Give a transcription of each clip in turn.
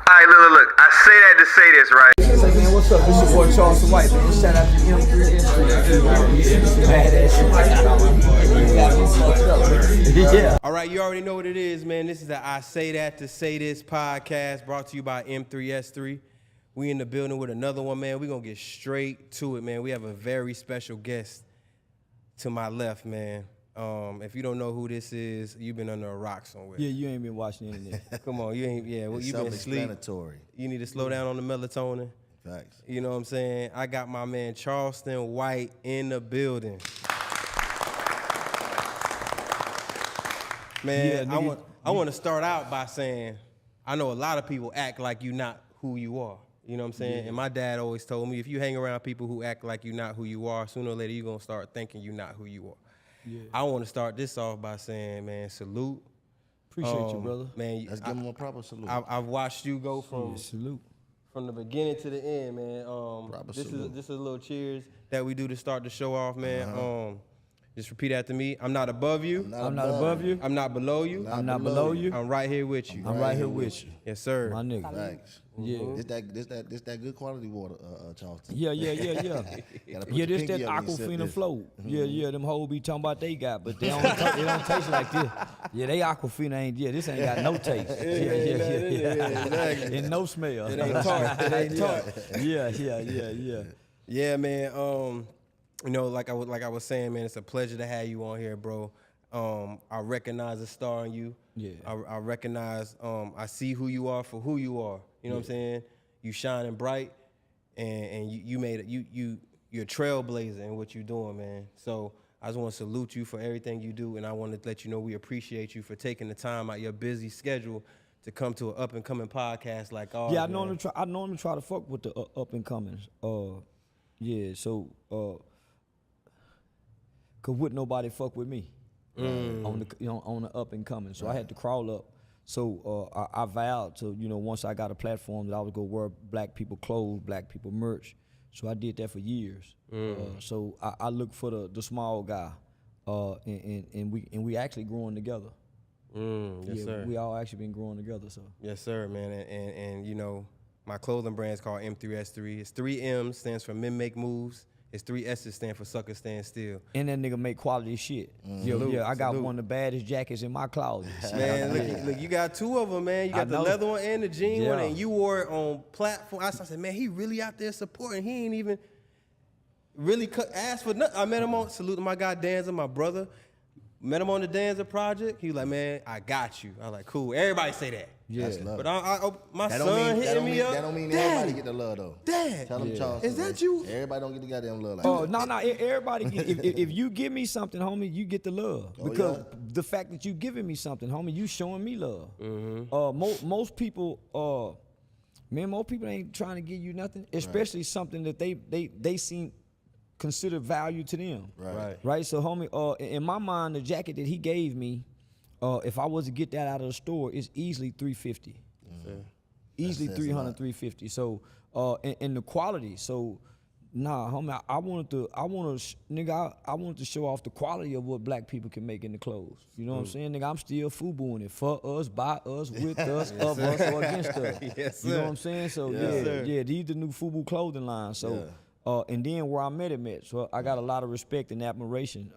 Alright, look. I say that to say this, right? Say, man, what's up? This your boy Charleston White, man. Shout out to M3S3. Yeah. All right, you already know what it is, man. This is the I Say That to Say This podcast brought to you by M3S3. We in the building with another one, man. We're going to get straight to it, man. We have a very special guest to my left, man. If you don't know who this is, you've been under a rock somewhere. Yeah, you ain't been watching the internet. Come on, you ain't, well, you been asleep. You need to slow down on the melatonin. Facts. You know what I'm saying? I got my man Charleston White in the building. Man, yeah, I want to start out by saying, I know a lot of people act like you not who you are. You know what I'm saying? Yeah. And my dad always told me, if you hang around people who act like you're not who you are, sooner or later you're going to start thinking you're not who you are. Yeah. I want to start this off by saying, man, salute. Appreciate you, brother. Man, let's give him a proper salute. I've watched you go from salute from the beginning to the end, man. This is a little cheers that we do to start the show off, man. Just repeat after me. I'm not above you. I'm not above you. I'm not below you. I'm not below you. I'm right here with you. I'm right here with you. Yes, sir. My nigga. Thanks. Yeah. This that good quality water, Charleston. Yeah. Yeah, this that Aquafina flow. Yeah, them hoes be talking about they got, but they don't taste like this. Yeah, they Aquafina ain't, this ain't got no taste. Yeah. And no smell. It ain't tart. It ain't tart. Yeah. Yeah, man. You know, like I was saying, man, it's a pleasure to have you on here, bro. I recognize the star in you. Yeah. I recognize, I see who you are for who you are. You know what I'm saying? You shining bright, and you're a trailblazer in what you're doing, man. So I just want to salute you for everything you do, and I want to let you know we appreciate you for taking the time out your busy schedule to come to an up and coming podcast like ours. Yeah, I normally try to fuck with the up and comings. Cause would nobody fuck with me on the up and coming? So I had to crawl up. So I vowed to, once I got a platform that I was gonna wear black people clothes, black people merch. So I did that for years. So I look for the small guy, and we actually growing together. Yes, sir. We all actually been growing together. So yes, sir, man. And my clothing brand is called M3S3. It's 3 M's stands for Men Make Moves. It's 3 S's stand for Sucker Stand Still. And that nigga make quality shit. I got one of the baddest jackets in my closet. Man, look, you got 2 of them, man. You got the leather one and the jean one, and you wore it on platform. I said, man, he really out there supporting. He ain't even really asked for nothing. I met him on, salute to my guy Danza, my brother. Met him on the Danza project. He was like, man, I got you. I was like, cool. Everybody say that. Yeah. But my son hitting me up. That don't mean everybody get the love, though. Dad. Tell them, Charleston. Is that you? Everybody don't get the goddamn love. Like no. Everybody, if you give me something, homie, you get the love. Because the fact that you giving me something, homie, you showing me love. Most people ain't trying to give you nothing, especially something that they seem consider value to them. Right. So, homie, in my mind, the jacket that he gave me, if I was to get that out of the store, it's easily $350. Easily $300, $350. So, and the quality. So, nah, homie, I wanted to show off the quality of what black people can make in the clothes. You know what I'm saying, nigga? I'm still FUBUing it for us, by us, with us, of us, or against us. Yes, sir. You know what I'm saying? So these the new FUBU clothing line. So. And then where I met him at. So I got a lot of respect and admiration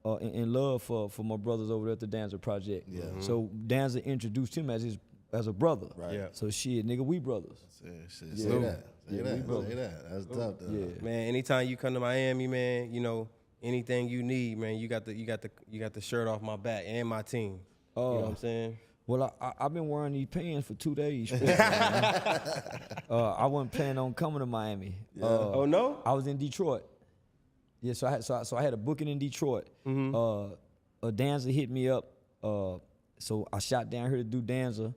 and love for my brothers over there at the Danza Project. Yeah. So Danza introduced him as a brother. Right. Yeah. So shit, nigga, we brothers. Say that. That's tough, though. Yeah. Man, anytime you come to Miami, man, anything you need, man, you got the shirt off my back and my team. You know what I'm saying? Well, I've been wearing these pants for 2 days. I wasn't planning on coming to Miami. Oh no? I was in Detroit. Yeah, so I had a booking in Detroit. Danza hit me up. So I shot down here to do Danza.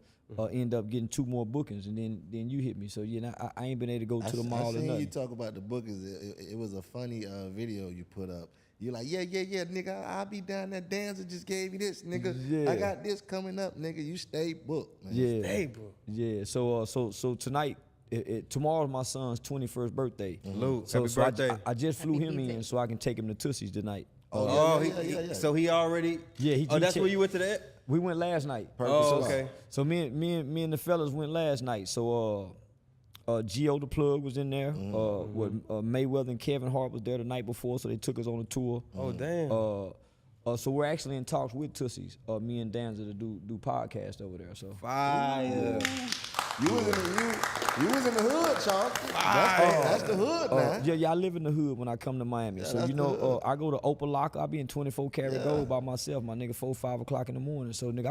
End up getting 2 more bookings, and then you hit me. So I ain't been able to go to the mall or nothing. I seen you talk about the bookings. It was a funny video you put up. You're like, yeah, nigga, I'll be down there. Danza just gave me this, nigga. Yeah. I got this coming up, nigga. You stay booked, man. Yeah. Stay booked. Yeah. So tonight, tomorrow's my son's 21st birthday. Luke, happy birthday. I just flew him in so I can take him to Tootsie's tonight. So he already. Yeah, that's where you went to the. We went last night. Oh, okay. So me and the fellas went last night. So Gio the Plug was in there. Mayweather and Kevin Hart was there the night before, so they took us on a tour. Oh, damn. So we're actually in talks with Tussies, me and Danza to do podcast over there. So Fire. You was in the hood, Charleston. That's the hood, man. yeah, I live in the hood when I come to Miami. Yeah, So that's you the know, hood. I go to Opalaka. I be in 24 karat gold by myself, my nigga, 4, 5 o'clock in the morning. So nigga,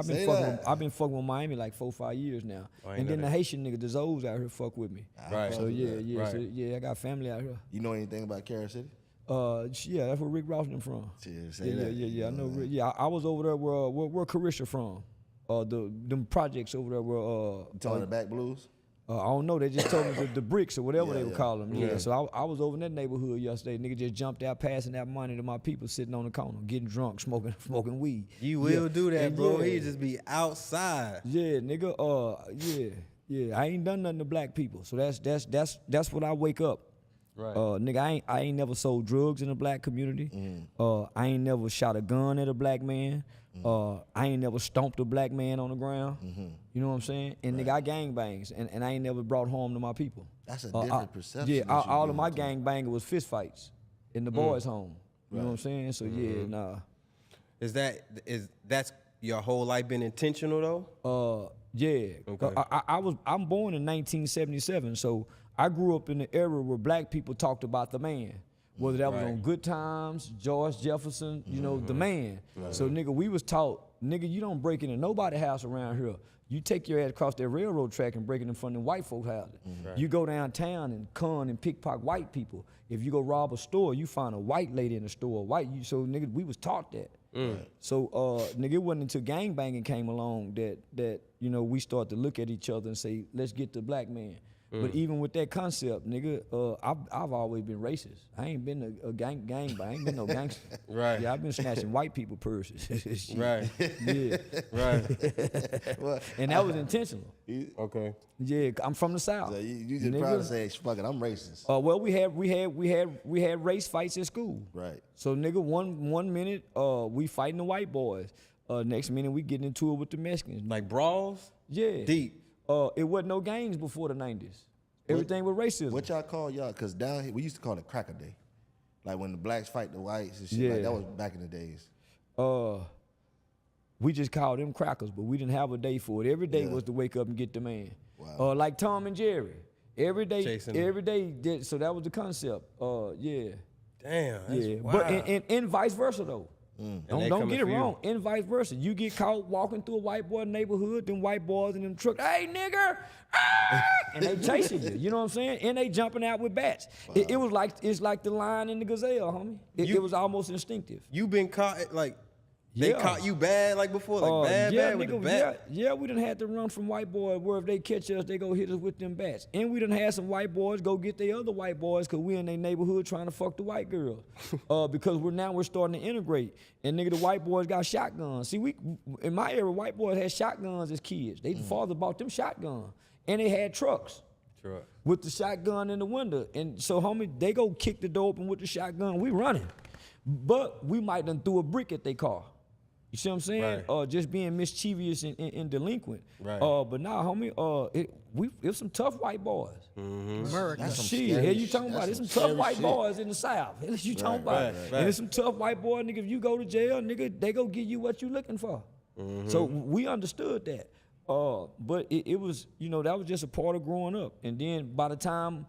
I've been fucking with Miami like 4, 5 years now. And then the Haitian nigga, the Zoes out here fuck with me. Right. So yeah, Right. so yeah, I got family out here. You know anything about Carol City? Yeah, that's where Rick Ross them from. Yeah, I know. Rick. Yeah, I was over there where Carisha from. Them projects over there were. You talking the Back Blues? I don't know. They just told me the bricks or whatever they would call them. Yeah. So I was over in that neighborhood yesterday. Nigga just jumped out, passing that money to my people sitting on the corner, getting drunk, smoking weed. You will do that, And bro. yeah. He just be outside. Yeah, nigga. Yeah. I ain't done nothing to black people. So that's what I wake up. Right. Nigga, I ain't never sold drugs in the black community. I ain't never shot a gun at a black man. I ain't never stomped a black man on the ground. You know what I'm saying? And nigga, I gang bangs, and I ain't never brought harm to my people. That's a different perception. Yeah, that you all give of my to. gang banging was fist fights in the boys' home. You know what I'm saying? So yeah, nah. That's your whole life been intentional though? Yeah. Okay. I'm born in 1977, so I grew up in the era where black people talked about the man. Whether that was on Good Times, George Jefferson, you know, the man. So nigga, we was taught, nigga, you don't break into nobody's house around here. You take your ass across that railroad track and break it in front of them white folk houses. You go downtown and con and pickpocket white people. If you go rob a store, you find a white lady in the store. So nigga, we was taught that. So nigga, it wasn't until gangbanging came along that you know, we start to look at each other and say, let's get the black man. But even with that concept, nigga, I've always been racist. I ain't been a gangbang. I ain't been no gangster. Right. Yeah, I've been snatching white people purses. Shit. Right. Yeah. Right. And that was intentional. Okay. Yeah, I'm from the South. So you just Nigga. proud to say, fuck it, I'm racist. Well, we had race fights at school. Right. So nigga, one minute we fighting the white boys. Next minute we getting into it with the Mexicans. Like brawls? Yeah. Deep. It wasn't no gangs before the 90s. Everything was racism. What y'all call y'all? Because down here, we used to call it Cracker Day. Like when the blacks fight the whites and shit. Like that was back in the days. We just called them crackers, but we didn't have a day for it. Every day was to wake up and get the man. Wow. Like Tom and Jerry. Every day, Chasing so that was the concept. Yeah. Damn. That's Yeah. wild. But and vice versa though. they Don't coming get it for you. wrong. And vice versa. You get caught walking through a white boy neighborhood, them white boys in them trucks, hey nigger, ah! And they chasing you. You know what I'm saying? And they jumping out with bats. Wow. It's like the lion and the gazelle, homie. It was almost instinctive. You been caught like they Yeah. caught you bad like before, like bad with the bat. Yeah, we done had to run from white boys where if they catch us, they go hit us with them bats. And we done had some white boys go get the other white boys because we in their neighborhood trying to fuck the white girls. Because we're starting to integrate. And nigga, the white boys got shotguns. See, we in my era, white boys had shotguns as kids. They father bought them shotguns. And they had trucks. Truck. With the shotgun in the window. And so, homie, they go kick the door open with the shotgun. We running. But we might done threw a brick at their car. You see what I'm saying? Right. Just being mischievous and delinquent. Right. But nah, homie, it was some tough white boys. That's some Shit, scary hell you shit. talking about? That's There's some some tough scary white shit. boys in the South. Hell you talking about? right. And there's some tough white boys, nigga, if you go to jail, nigga, they go give you what you looking for. So we understood that. But it was, you know, that was just a part of growing up. And then by the time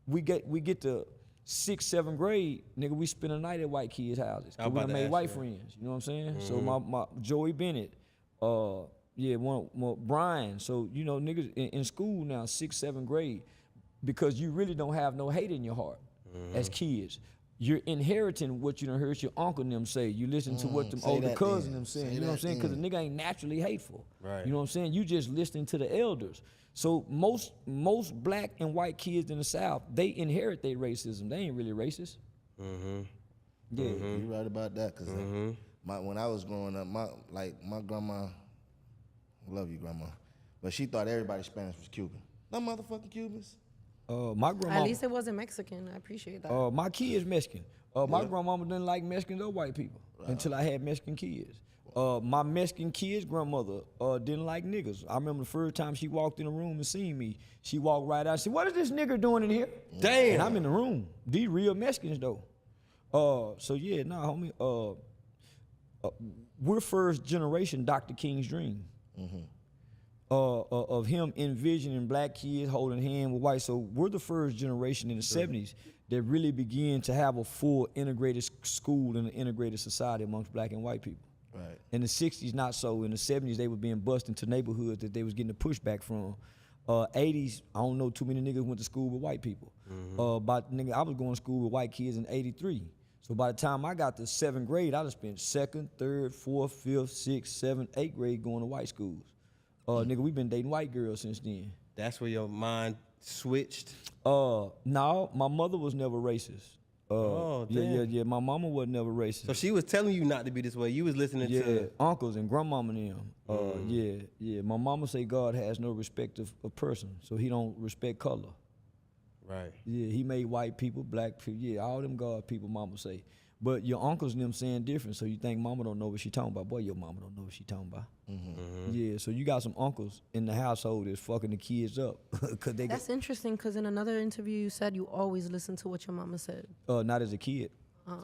we get to 6th, 7th grade, nigga, we spend a night at white kids' houses. I was We about done to made ask white you. friends. You know what I'm saying? So my Joey Bennett, Brian. So, you know, niggas in school now, 6th, 7th grade, because you really don't have no hate in your heart as kids. You're inheriting what you done heard your uncle and them say. You listen to what them say older that cousins then. them saying. Say You know what I'm that saying? Because a then. nigga ain't naturally hateful. Right. You know what I'm saying? You just listening to the elders. So most black and white kids in the South, they inherit their racism. They ain't really racist. Yeah. You right about that, cause when I was growing up, my grandma, I love you, grandma, but she thought everybody Spanish was Cuban. No motherfucking Cubans. My grandma. At least it wasn't Mexican. I appreciate that. My kid's Mexican. My grandmama didn't like Mexicans or white people until I had Mexican kids. My Mexican kid's grandmother didn't like niggas. I remember the first time she walked in the room and seen me, she walked right out and said, "What is this nigger doing in here?" Damn. And I'm in the room. These real Mexicans though. So yeah, nah, homie. We're first generation Dr. King's dream. Of him envisioning black kids holding hand with white. So we're the first generation in the 70s that really began to have a full integrated school and an integrated society amongst black and white people. Right. In the 60s, not so. In the 70s, they were being bused into neighborhoods that they was getting the pushback from. 80s, I don't know too many niggas went to school with white people. Nigga, I was going to school with white kids in 83. So by the time I got to 7th grade, I done spent 2nd, 3rd, 4th, 5th, 6th, 7th, 8th grade going to white schools. Nigga, we been dating white girls since then. That's where your mind switched? No, my mother was never racist. Damn. Yeah. My mama was never racist. So she was telling you not to be this way. You was listening to uncles and grandmama and them. Yeah. My mama say God has no respect of person, so he don't respect color. Right. Yeah, he made white people, black people. Yeah, all them God people, mama say. But your uncles and them saying different, so you think mama don't know what she talking about. Boy, your mama don't know what she talking about. Yeah, so you got some uncles in the household that's fucking the kids up. That's interesting, because in another interview you said you always listen to what your mama said. Not as a kid.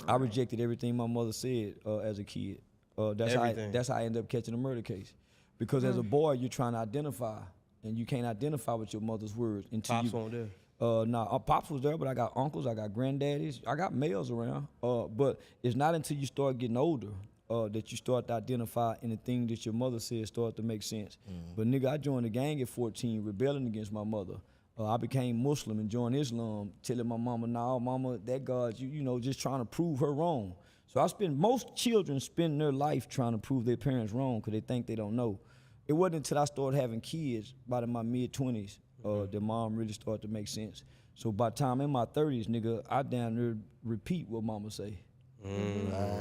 I rejected everything my mother said as a kid. That's how I ended up catching a murder case. Because as a boy, you're trying to identify, and you can't identify with your mother's words until Pops won't there. Pops was there, but I got uncles, I got granddaddies, I got males around. But it's not until you start getting older that you start to identify, and the thing that your mother said start to make sense. But nigga, I joined the gang at 14, rebelling against my mother. I became Muslim and joined Islam, telling my mama, "Nah, mama, that God, you know, just trying to prove her wrong." So most children spend their life trying to prove their parents wrong because they think they don't know. It wasn't until I started having kids, about in my mid-20s, that mom really started to make sense. So by the time in my 30s, nigga, I down there repeat what mama say. Right,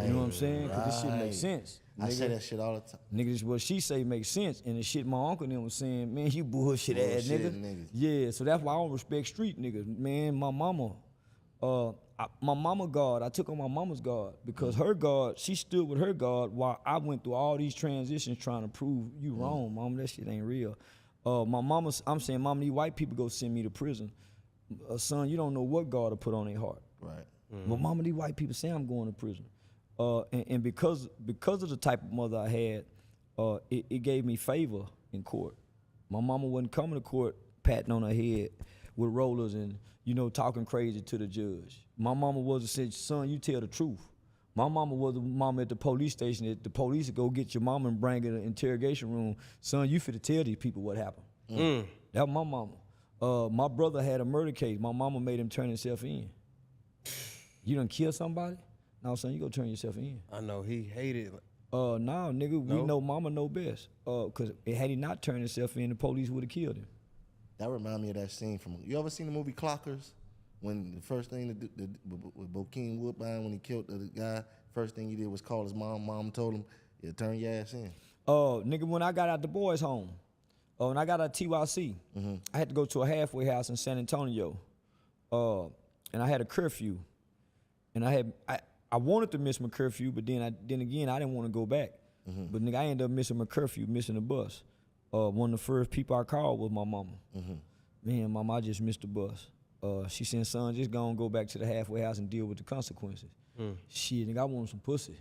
you know what I'm saying? Because this shit makes sense. I say that shit all the time. Nigga, this what she say makes sense. And the shit my uncle and them was saying, man, you bullshit ass nigga. Yeah, so that's why I don't respect street niggas. Man, my mama, God, I took on my mama's God because her God, she stood with her God while I went through all these transitions trying to prove you wrong, mama, that shit ain't real. I'm saying, mama, these white people go send me to prison. Son, you don't know what God will put on their heart. Right. But mama, these white people say I'm going to prison. And because of the type of mother I had, it gave me favor in court. My mama wasn't coming to court patting on her head with rollers and, you know, talking crazy to the judge. My mama was said, son, you tell the truth. My mama was the mama at the police station. That the police would go get your mama and bring her in the interrogation room. Son, you finna tell these people what happened. That was my mama. My brother had a murder case. My mama made him turn himself in. You done kill somebody? No, son, you go turn yourself in. I know, he hated it. Nah, nigga, we know mama know best. Cause had he not turned himself in, the police would have killed him. That remind me of that scene from, you ever seen the movie Clockers? When the first thing with Bokeem Woodbine, when he killed the guy, first thing he did was call his mom. Mom told him, yeah, turn your ass in. Nigga, when I got out the boys' home, when I got out of TYC, I had to go to a halfway house in San Antonio. And I had a curfew. And I wanted to miss my curfew, but then again, I didn't want to go back. But nigga, I ended up missing my curfew, missing the bus. One of the first people I called was my mama. Man, mama, I just missed the bus. She said, son, just go back to the halfway house and deal with the consequences. Shit, nigga, I want some pussy.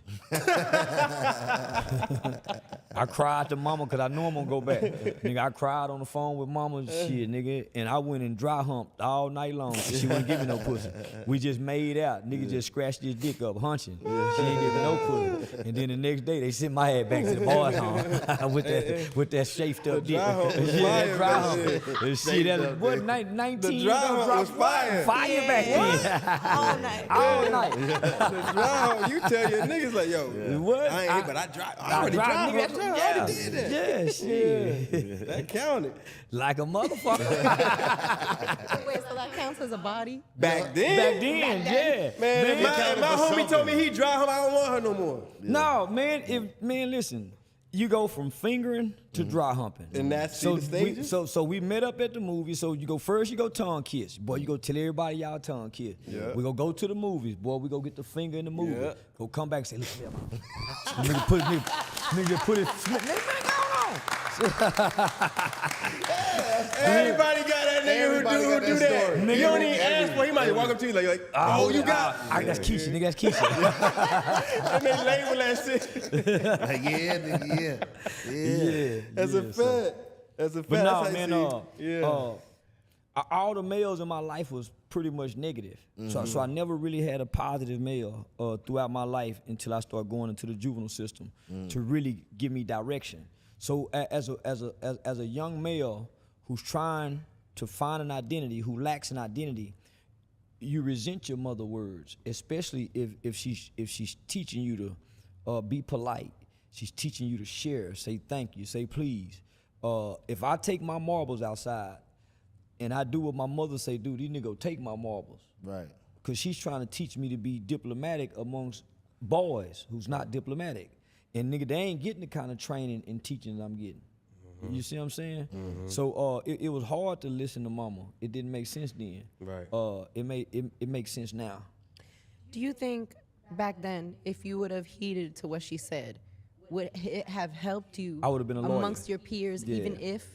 I cried to mama because I knew I'm gonna go back. Nigga, I cried on the phone with mama and shit, nigga, and I went and dry humped all night long because she wouldn't give me no pussy. We just made out. Nigga just scratched his dick up, hunching. She ain't give me no pussy. And then the next day, they sent my head back to the boys' home with that chafed up dick. That dry hump. And shit, that was, what, 19? The dry hump was fire. Fire back then. All night. All night. You tell your niggas like, yo, What? I already drive. Nigga, I already did that. Yeah, shit. That counted. Like a motherfucker. Wait, so that counts as a body? Back then? Back then, yeah. Man, if my homie told me he drive home, I don't want her no more. No, man, listen. You go from fingering to dry humping. And that's the stages? So we met up at the movie. So you go first, you go tongue kiss. Boy, you go tell everybody y'all tongue kiss. Yeah. We go to the movies. Boy, we go get the finger in the movie. Yeah. Go come back and say, look here, man. nigga put it, nigga, go on. Everybody got that nigga who do that. Nigga, You don't even ask for. He might walk up to you like, oh, you got. That's Keisha, nigga, that's Keisha. And they label that shit. Like, yeah, nigga, yeah. That's a fact. That's a fact. But no, That's man, how you see. all the males in my life was pretty much negative. So I never really had a positive male throughout my life until I started going into the juvenile system to really give me direction. So as a young male who's trying to find an identity, who lacks an identity, you resent your mother words, especially if she's teaching you to be polite. She's teaching you to share, say thank you, say please. If I take my marbles outside and I do what my mother say do, these niggas go take my marbles. Right. Because she's trying to teach me to be diplomatic amongst boys who's not diplomatic. And nigga, they ain't getting the kind of training and teaching that I'm getting. You see what I'm saying? So it was hard to listen to mama. It didn't make sense then. Right. It makes sense now. Do you think back then, if you would have heeded to what she said, would it have helped you I would have been a lawyer. amongst your peers, Yeah. even if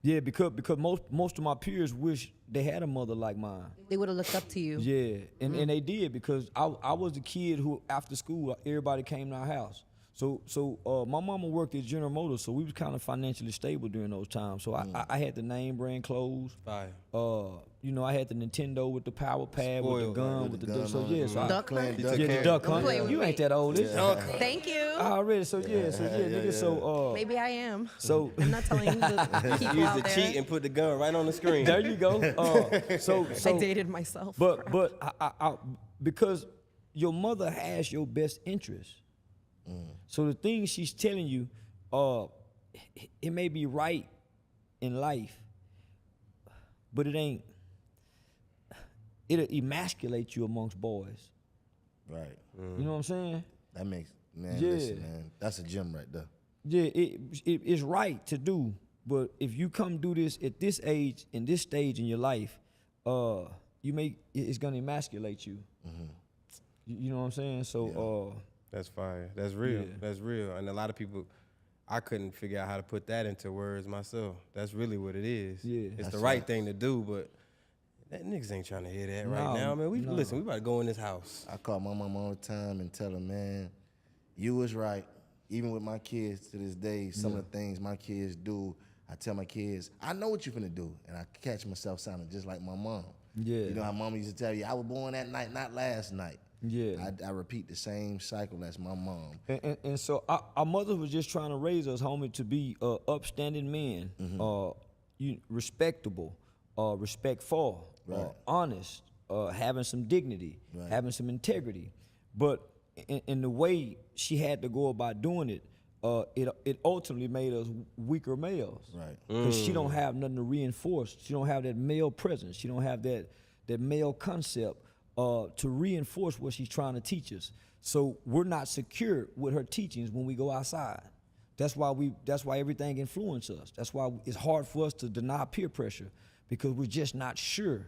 Yeah, because most of my peers wish they had a mother like mine. they would have looked up to you? Yeah, and they did, because I was the kid who after school everybody came to our house. So my mama worked at General Motors, so we was kind of financially stable during those times. So I had the name brand clothes. Fire. I had the Nintendo with the power pad, with the Spoiled, gun, right, with with the the duck. gun So on yeah, it. so I, Duck hunt? Duck yeah, the hunt. duck Don't play hunt. with You me. ain't that old, is you? Thank you. Already, so nigga, so Maybe I am. so I'm not telling you the people Use out the there. cheat and put the gun right on the screen. there you go. So I dated myself. But I because your mother has your best interest. So the things she's telling you, it may be right in life, but it'll emasculate you amongst boys. Right. You know what I'm saying? That makes, man, Yeah. listen, man. That's a gem right there. Yeah, it's right to do, but if you come do this at this age, in this stage in your life, it's gonna emasculate you. You know what I'm saying? So That's fire. That's real. Yeah. That's real. And a lot of people, I couldn't figure out how to put that into words myself. That's really what it is. Yeah. It's That's the right right. thing to do, but that niggas ain't trying to hear that right No, now, man. no. Listen, we about to go in this house. I call my mom all the time and tell her, man, you was right. Even with my kids to this day, some of the things my kids do, I tell my kids, I know what you finna do. And I catch myself sounding just like my mom. Yeah. You know how mama used to tell you, I was born that night, not last night. Yeah. I repeat the same cycle as my mom. And so our mother was just trying to raise us, homie, to be upstanding men, respectable, respectful, Right. honest, having some dignity, Right. having some integrity. But in the way she had to go about doing it, it ultimately made us weaker males. Right. Because she don't have nothing to reinforce. She don't have that male presence. She don't have that male concept to reinforce what she's trying to teach us. So we're not secure with her teachings when we go outside. That's why everything influences us. That's why it's hard for us to deny peer pressure, because we're just not sure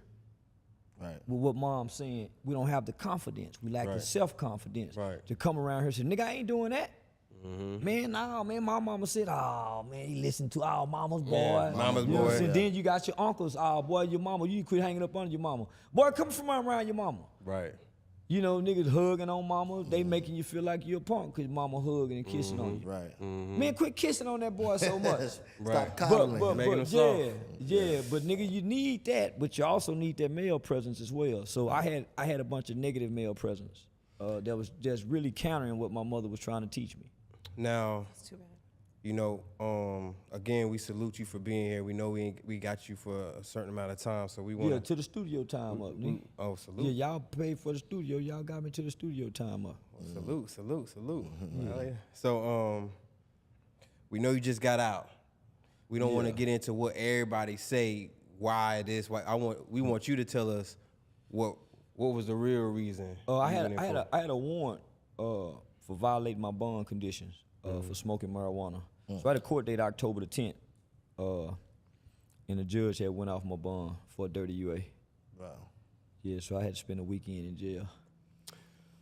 Right. with what mom's saying. We don't have the confidence. We lack the Right. self-confidence Right. to come around here and say, nigga, I ain't doing that. Man, nah, man, my mama said, oh, man, he listened to our mama's boy. Yeah, mama's You know what I'm boy. saying? Then you got your uncles, oh, boy, your mama, you quit hanging up on your mama. Boy, come from around your mama. Right. You know, niggas hugging on mama, they making you feel like you're a punk because mama hugging and kissing on you. Right. Man, quit kissing on that boy so much. Right. Stop coddling. Making them yeah, soft. but nigga, you need that, but you also need that male presence as well. So I had a bunch of negative male presence that was just really countering what my mother was trying to teach me. Now, It's too bad. you know, again, we salute you for being here. We know we got you for a certain amount of time, so we want Yeah, to the studio time up, nigga. Oh, salute. Yeah, y'all paid for the studio. Y'all got me to the studio time up. Salute. Hell yeah. So, we know you just got out. We don't want to Yeah. get into what everybody say, why this, why. We want you to tell us what was the real reason. I you had went in for. I had a warrant for violating my bond conditions. for smoking marijuana. So I had a court date October the 10th, and the judge had went off my bond for a dirty UA. Wow. Yeah, so I had to spend a weekend in jail.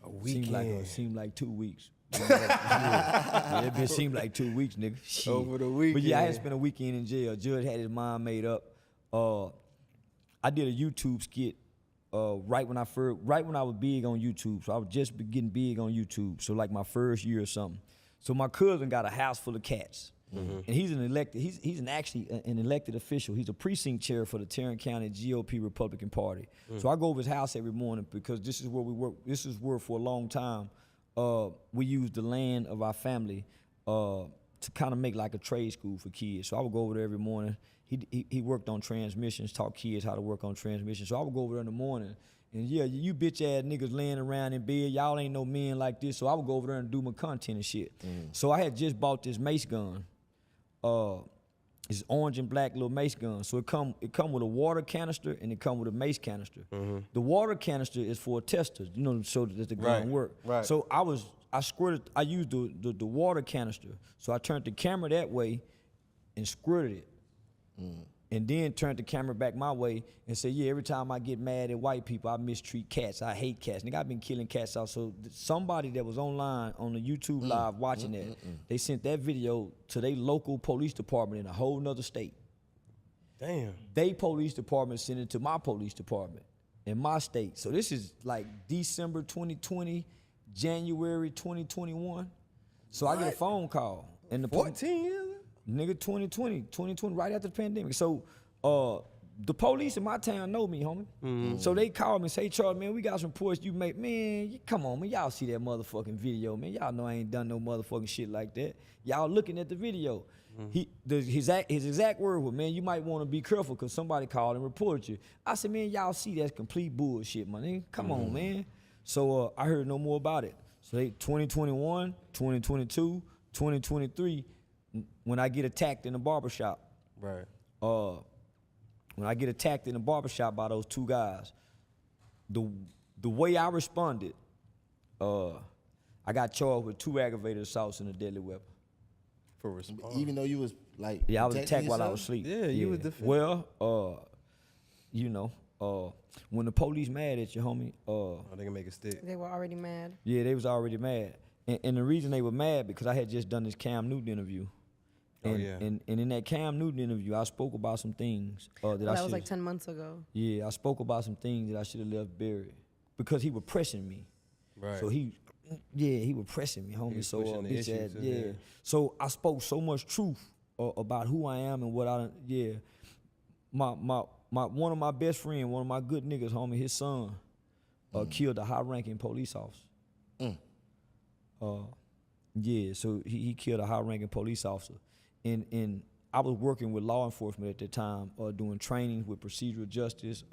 A weekend. Seemed like 2 weeks. It been seemed like 2 weeks, nigga. Shit. Over the weekend. But yeah, I had to spend a weekend in jail. Judge had his mind made up. I did a YouTube skit right when I was big on YouTube. So I was just getting big on YouTube. So like my first year or something. So my cousin got a house full of cats. And he's an elected official. He's a precinct chair for the Tarrant County GOP Republican Party. So I go over his house every morning because this is where we work. This is where for a long time we used the land of our family to kind of make like a trade school for kids. So I would go over there every morning. He worked on transmissions, taught kids how to work on transmissions. So I would go over there in the morning. And yeah, you bitch ass niggas laying around in bed, y'all ain't no men like this. So I would go over there and do my content and shit. So I had just bought this mace gun. It's orange and black little mace gun. So it come with a water canister and it come with a mace canister. The water canister is for a tester, so that the gun work. Right. So I used the water canister. So I turned the camera that way and squirted it. And then turned the camera back my way and said, yeah, every time I get mad at white people, I mistreat cats. I hate cats. Nigga, I've been killing cats out. So somebody that was online on the YouTube live watching that, they sent that video to their local police department in a whole nother state. Damn. They police department sent it to my police department in my state. So this is like December 2020, January 2021. So I get a phone call. And the 14 years? Nigga, 2020, right after the pandemic. So the police in my town know me, homie. So they call me and say, Charles, man, we got some reports you make. Man, come on, man, y'all see that motherfucking video, man. Y'all know I ain't done no motherfucking shit like that. Y'all looking at the video. His exact word was, man, you might want to be careful because somebody called and reported you. I said, man, y'all see that's complete bullshit, my nigga. Come on, man. So I heard no more about it. So they 2021, 2022, 2023, when I get attacked in the barbershop. Right. When I get attacked in the barbershop by those two guys, the way I responded, I got charged with 2 aggravated assaults and a deadly weapon. For response. Even though you was like, Yeah, I was protecting attacked while I yourself? was asleep. Yeah, you was defending. Well, when the police mad at you, homie, Oh, they can make it stick. They were already mad. yeah, they was already mad. And the reason they were mad because I had just done this Cam Newton interview. And, and in that Cam Newton interview, I spoke about some things that That was like 10 months ago. Yeah, I spoke about some things that I should have left buried because he was pressing me. Right. So he was pressing me, homie. was So pushing the bitch issue ass, too, yeah. yeah. So I spoke so much truth about who I am and what I My one of my best friends, one of my good niggas, homie, his son killed a high-ranking police officer. Yeah, so he killed a high-ranking police officer. And I was working with law enforcement at the time, doing trainings with procedural justice,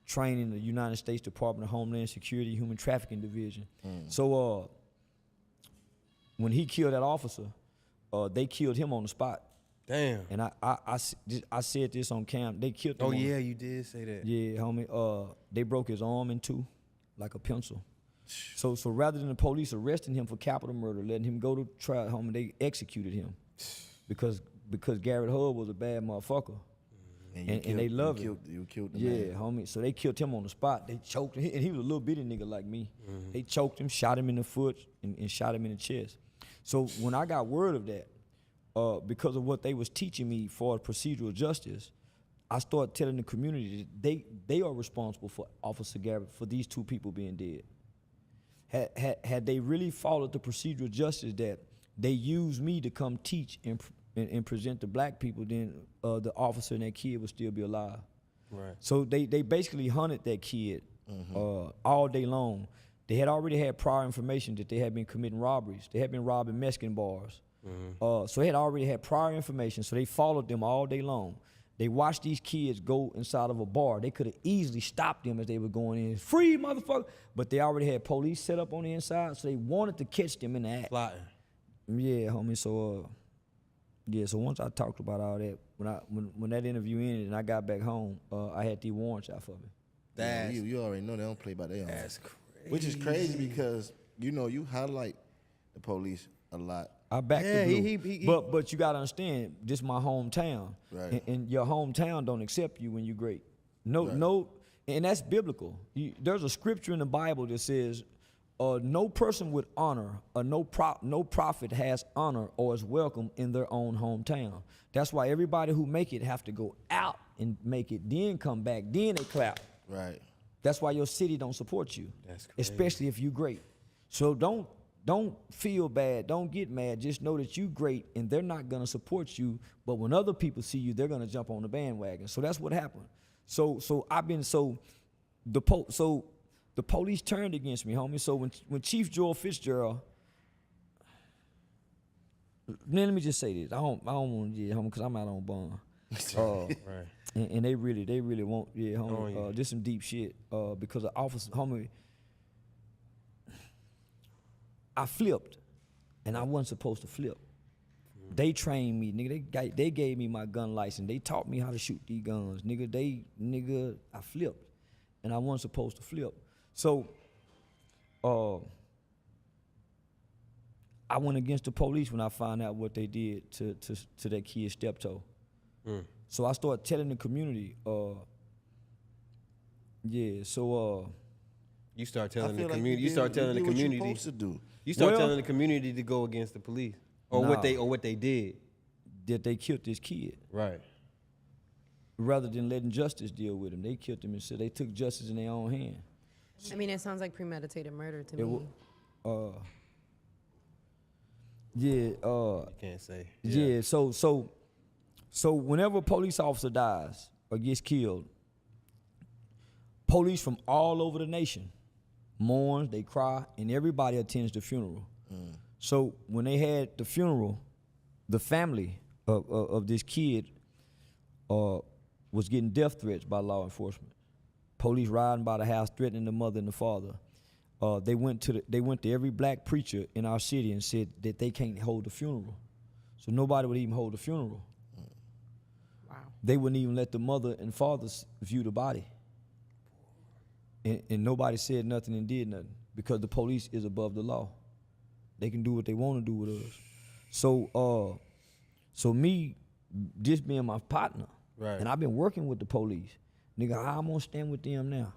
training the United States Department of Homeland Security Human Trafficking Division. So when he killed that officer, they killed him on the spot. Damn. And I said this on cam. They killed him. Oh, yeah, you did say that. Yeah, homie. They broke his arm in 2, like a pencil. So rather than the police arresting him for capital murder, letting him go to trial, homie, they executed him because Garrett Hubb was a bad motherfucker, and they loved him. You killed the Yeah, man. homie. So they killed him on the spot. They choked him, and he was a little bitty nigga like me. They choked him, shot him in the foot, and shot him in the chest. So when I got word of that, because of what they was teaching me for procedural justice, I started telling the community that they are responsible for Officer Garrett, for these 2 people being dead. Had they really followed the procedural justice that they used me to come teach and present to black people, then the officer and that kid would still be alive. Right. So they basically hunted that kid all day long. They had already had prior information that they had been committing robberies. They had been robbing Mexican bars. So they had already had prior information, so they followed them all day long. They watched these kids go inside of a bar. They could have easily stopped them as they were going in. Free, motherfucker! But they already had police set up on the inside, so they wanted to catch them in the act. Plotting. Yeah, homie. So, so once I talked about all that, when that interview ended and I got back home, I had these warrants out for me. Yeah, you already know they don't play by their own. That's crazy. Which is crazy because, you highlight the police a lot. I back Yeah, the blue. he- But you gotta understand, this is my hometown. Right. And your hometown don't accept you when you're great. No, and that's biblical. There's a scripture in the Bible that says, no person with honor, or no prophet has honor or is welcome in their own hometown. That's why everybody who make it have to go out and make it, then come back, then they clap. Right. That's why your city don't support you. That's crazy. Especially if you great. So don't feel bad, don't get mad. Just know that you great and they're not gonna support you. But when other people see you, they're gonna jump on the bandwagon. So that's what happened. So the police turned against me, homie. So when Chief Joel Fitzgerald, then let me just say this. I don't want to, homie, because I'm out on bond. Right. And they really want, homie. Oh, yeah. This some deep shit. Because the officer, homie, I flipped, and I wasn't supposed to flip. They trained me, nigga. They gave me my gun license. They taught me how to shoot these guns, nigga. I flipped, and I wasn't supposed to flip. So, I went against the police when I found out what they did to that kid's steptoe. So I started telling the community. You start telling the feel like community. You did- start telling the did what you community. supposed to do. You start Well- telling the community to go against the police, or what they did. that they killed this kid. Right. Rather than letting justice deal with him, they killed him and said they took justice in their own hand. I mean, it sounds like premeditated murder to It me. You can't say. So whenever a police officer dies or gets killed, police from all over the nation mourns, they cry, and everybody attends the funeral. So when they had the funeral, the family of this kid was getting death threats by law enforcement. Police riding by the house threatening the mother and the father. They went to every black preacher in our city and said that they can't hold the funeral. So nobody would even hold the funeral. Wow. They wouldn't even let the mother and fathers view the body. And nobody said nothing and did nothing because the police is above the law. They can do what they want to do with us. So me, just being my partner, Right. and I've been working with the police, nigga, I'm gonna stand with them now.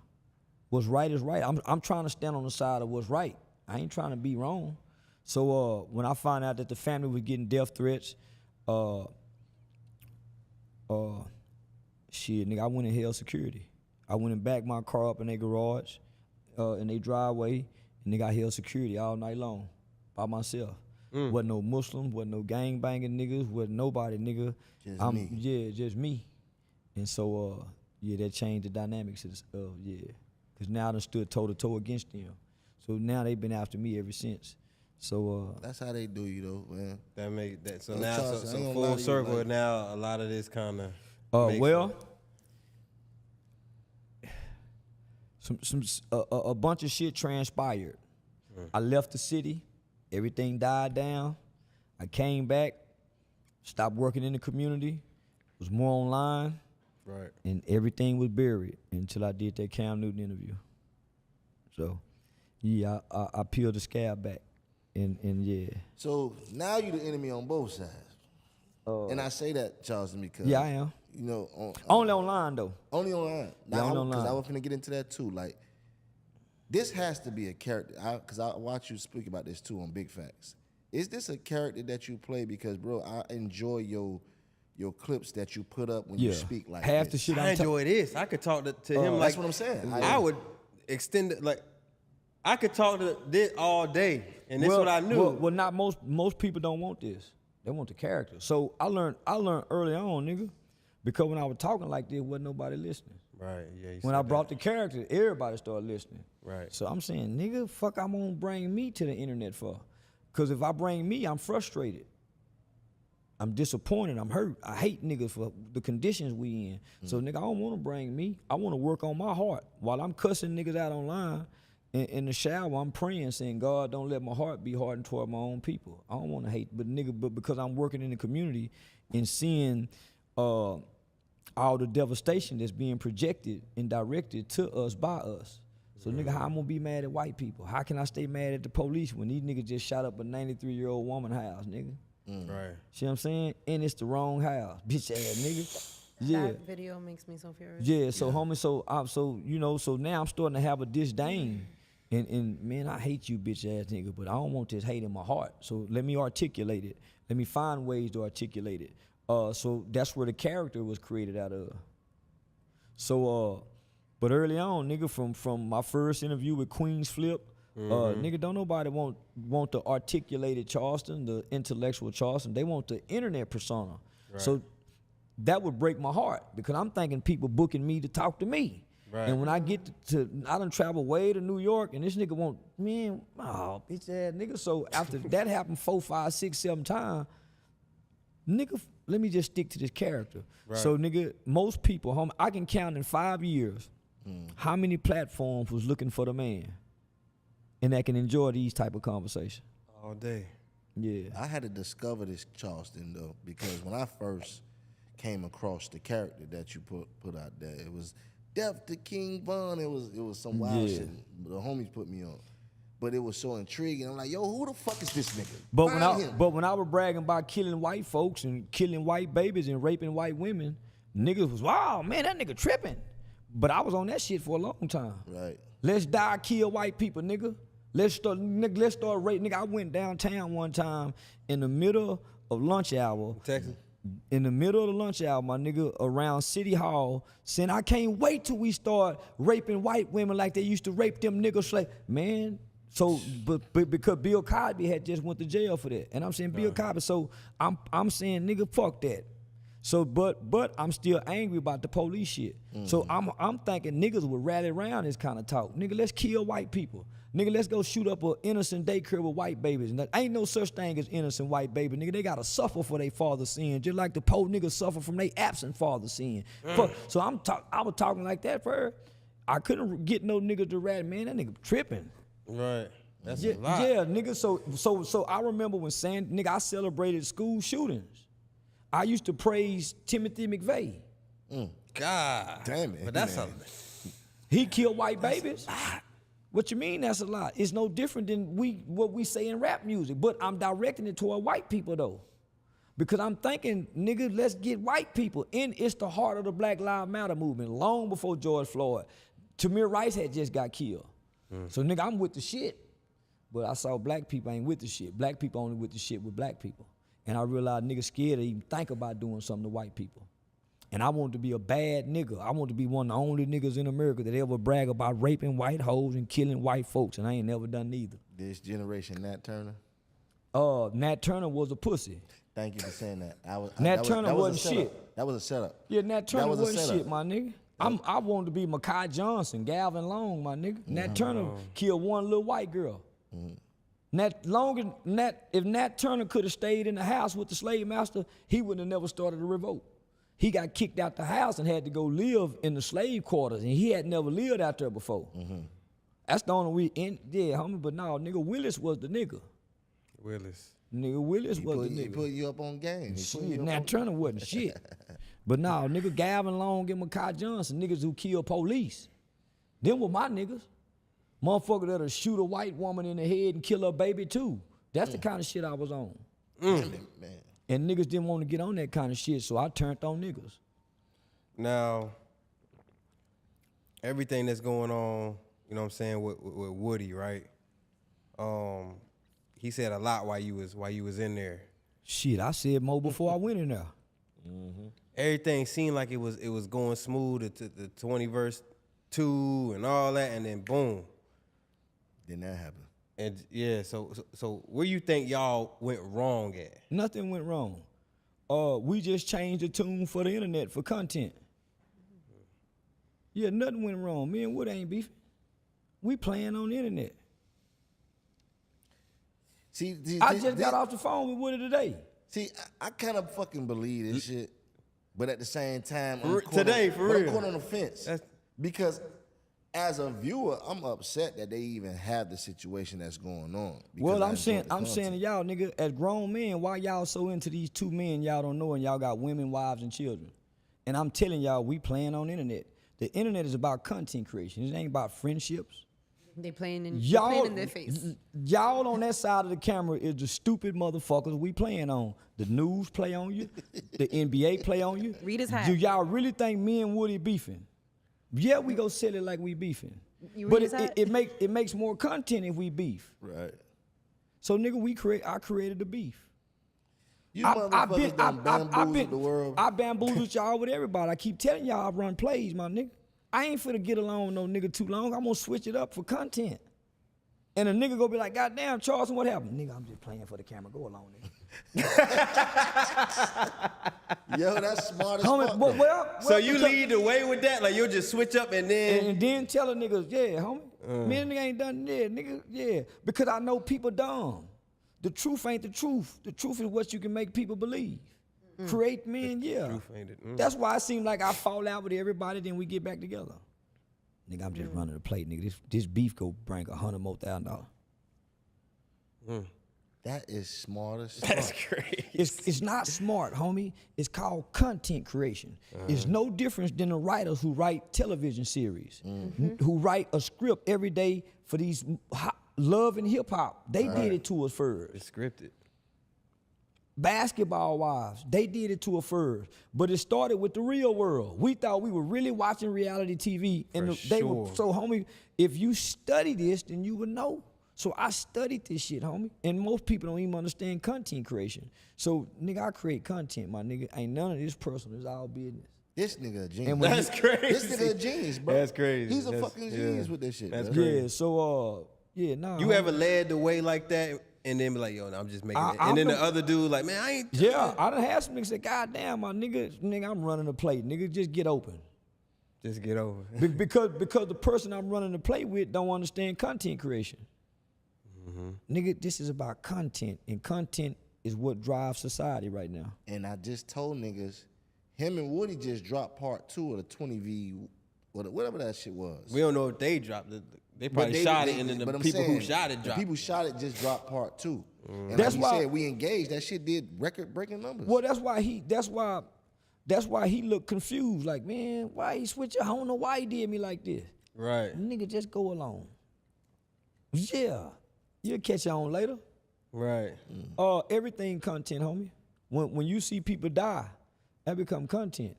What's right is right. I'm trying to stand on the side of what's right. I ain't trying to be wrong. So when I found out that the family was getting death threats, shit, nigga, I went and held security. I went and backed my car up in their garage, in their driveway, and nigga, I held security all night long by myself. Wasn't no Muslims, wasn't no gang banging niggas, wasn't nobody, nigga. Just me. Yeah, just me. And so, that changed the dynamics of because now I done stood toe to toe against them. So now they've been after me ever since. So That's how they do you though, man. That make that so No, now Charleston, I so ain't gonna lie full to you, circle. like- Now a lot of this kind of. a bunch of shit transpired. I left the city, everything died down. I came back, stopped working in the community, was more online, Right. and everything was buried until I did that Cam Newton interview. So, yeah, I peeled the scab back, and yeah. So now you the enemy on both sides. And I say that, Charleston, because Yeah, I am. You know, Only online though. only online. Yeah, only Because online. I was finna get into that too. Like, this has to be a character. Because I watch you speak about this too on Big Facts. Is this a character that you play? Because, bro, I enjoy your clips that you put up when you speak like half this. the shit I I'm talking. enjoy this. I could talk to him like That's what I'm saying. I would extend it like I could talk to this all day, and this is what I knew. Well, not most people don't want this. They want the character. So I learned early on, nigga, because when I was talking like this, wasn't nobody listening. Right. Yeah. you When said I brought the character, everybody started listening. Right. So I'm saying, nigga, fuck, I'm gonna bring me to the internet for. Cause if I bring me, I'm frustrated. I'm disappointed. I'm hurt. I hate niggas for the conditions we in. So nigga, I don't want to bring me. I want to work on my heart while I'm cussing niggas out online. In the shower, I'm praying, saying, God, don't let my heart be hardened toward my own people. I don't want to hate, but because I'm working in the community and seeing all the devastation that's being projected and directed to us by us. So nigga, how I'm gonna be mad at white people? How can I stay mad at the police when these niggas just shot up a 93-year-old woman house, nigga? Right. See what I'm saying? And it's the wrong house, bitch ass nigga. Yeah. That video makes me so furious. Yeah, so homie, so now I'm starting to have a disdain. And man, I hate you bitch ass nigga, but I don't want this hate in my heart. So let me articulate it. Let me find ways to articulate it. So that's where the character was created out of. So but early on, nigga, from my first interview with Queen's Flip, nigga, don't nobody want the articulated Charleston, the intellectual Charleston. They want the internet persona. Right. So that would break my heart because I'm thinking people booking me to talk to me. Right. And when I get I done travel way to New York and this nigga want, man, oh, bitch ass nigga. So after that happened 4, 5, 6, 7 times, nigga, let me just stick to this character. Right. So nigga, most people, homie, I can count in 5 years how many platforms was looking for the man and that can enjoy these type of conversations. All day. Yeah. I had to discover this Charleston though, because when I first came across the character that you put out there, it was Death to King Von. It was some wild shit the homies put me on. But it was so intriguing. I'm like, yo, who the fuck is this nigga? But when I was bragging about killing white folks and killing white babies and raping white women, niggas was, wow, man, that nigga tripping. But I was on that shit for a long time. Right. Let's die, kill white people, nigga. Let's start raping. Nigga, I went downtown one time in the middle of lunch hour. Texas. In the middle of the lunch hour, my nigga, around City Hall, saying, I can't wait till we start raping white women like they used to rape them niggas. Man, so, but because Bill Cosby had just went to jail for that. And I'm saying Bill Cosby, so I'm saying, nigga, fuck that. So, but I'm still angry about the police shit. So I'm thinking niggas would rally around this kind of talk. Nigga, let's kill white people. Nigga, let's go shoot up an innocent daycare with white babies. And ain't no such thing as innocent white baby. Nigga, they gotta suffer for their father's sin, just like the poor niggas suffer from their absent father's sin. So I was talking like that for her. I couldn't get no nigga to rally, man, that nigga tripping. Right. That's a lot. Yeah, nigga, so I remember when nigga, I celebrated school shootings. I used to praise Timothy McVeigh. God. Damn it. But that's he killed white babies. What you mean that's a lot? It's no different than what we say in rap music, but I'm directing it toward white people though. Because I'm thinking, nigga, let's get white people in. It's the heart of the Black Lives Matter movement, long before George Floyd. Tamir Rice had just got killed. So nigga, I'm with the shit. But I saw black people ain't with the shit. Black people only with the shit with black people. And I realized niggas scared to even think about doing something to white people. And I want to be a bad nigga. I want to be one of the only niggas in America that ever brag about raping white hoes and killing white folks, and I ain't never done neither. This generation Nat Turner? Nat Turner was a pussy. Thank you for saying that. Nat Turner wasn't shit. That was a setup. Yeah, Nat Turner wasn't shit, my nigga. I wanted to be Makai Johnson, Galvin Long, my nigga. Nat Turner killed one little white girl. If Nat Turner could have stayed in the house with the slave master, he would have never started a revolt. He got kicked out the house and had to go live in the slave quarters, and he had never lived out there before. That's the only homie. But no, nigga, Willis was the nigga. Nigga, Willis was the nigga. He put you up on game. Shit, Nat Turner wasn't shit. But no, nigga, Galvin Long and Makai Johnson, niggas who kill police. Them were my niggas. Motherfucker that'll shoot a white woman in the head and kill her baby too. That's the kind of shit I was on. Man. And niggas didn't want to get on that kind of shit, so I turned on niggas. Now, everything that's going on, you know what I'm saying, with Woody, right? He said a lot while you was in there. Shit, I said more before I went in there. Everything seemed like it was going smooth to the 20 verse 2 and all that, and then boom. Then that happened. And yeah, so where you think y'all went wrong at? Nothing went wrong. We just changed the tune for the internet for content. Yeah, nothing went wrong. Me and Wood ain't beefing. We playing on the internet. See, I just got off the phone with Woody today. See, I kind of fucking believe this shit, but at the same time, I'm caught on the fence. Because as a viewer, I'm upset that they even have the situation that's going on. Well, I'm saying to y'all, nigga, as grown men, why y'all so into these two men y'all don't know and y'all got women, wives, and children? And I'm telling y'all, we playing on the internet. The internet is about content creation. It ain't about friendships. They playing in their face. Y'all on that side of the camera is the stupid motherfuckers we playing on. The news play on you. The NBA play on you. Read his hat. Do y'all really think me and Woody beefing? Yeah, we go sell it like we beefing. But it makes more content if we beef. Right. So nigga, I created the beef. You motherfuckers done bamboozled the world. I bamboozled y'all with everybody. I keep telling y'all I run plays, my nigga. I ain't finna get along with no nigga too long. I'm gonna switch it up for content. And a nigga gonna be like, God damn, Charleston, what happened? Nigga, I'm just playing for the camera. Go along, nigga. Yo, that's smart as fuck. So you lead the way with that? Like you'll just switch up and then tell a nigga, yeah, homie. Me and nigga ain't done that, nigga. Yeah. Because I know people dumb. The truth ain't the truth. The truth is what you can make people believe. Create men, yeah. truth ain't it. That's why it seems like I fall out with everybody, then we get back together. Nigga, I'm just running the plate, nigga. This beef go bring $100,000 more. That is smart as fuck. That's crazy. It's not smart, homie. It's called content creation. It's no difference than the writers who write television series, who write a script every day for these love and hip hop. They did it to us first. It's scripted. Basketball Wives, they did it to us first. But it started with the real world. We thought we were really watching reality TV. And so, homie, if you study this, then you would know. So I studied this shit, homie. And most people don't even understand content creation. So, nigga, I create content, my nigga. Ain't none of this personal. It's all business. This nigga a genius. That's crazy. This nigga a genius, bro. That's crazy. He's a fucking genius with this shit. That's bro. crazy. Yeah, so, nah. You homie. ever led the way like that and then be like, yo, no, I'm just making it. And then the other dude like, man, I ain't. Yeah, I done had some niggas say, God damn, my nigga, I'm running the plate. Nigga, just get open. Just get over. because the person I'm running the play with don't understand content creation. Nigga, this is about content, and content is what drives society right now. And I just told niggas, him and Woody just dropped part 2 of the 20V, whatever that shit was. We don't know if they dropped it. They probably shot it, and then the people who shot it dropped. The people who shot it just dropped part 2. And That's like why you said, we engaged. That shit did record-breaking numbers. Well, that's why he looked confused. Like, man, why he switch? I don't know why he did me like this. Right. Nigga, just go along. Yeah, you'll catch on later. Right. Everything content, homie. When you see people die, that become content.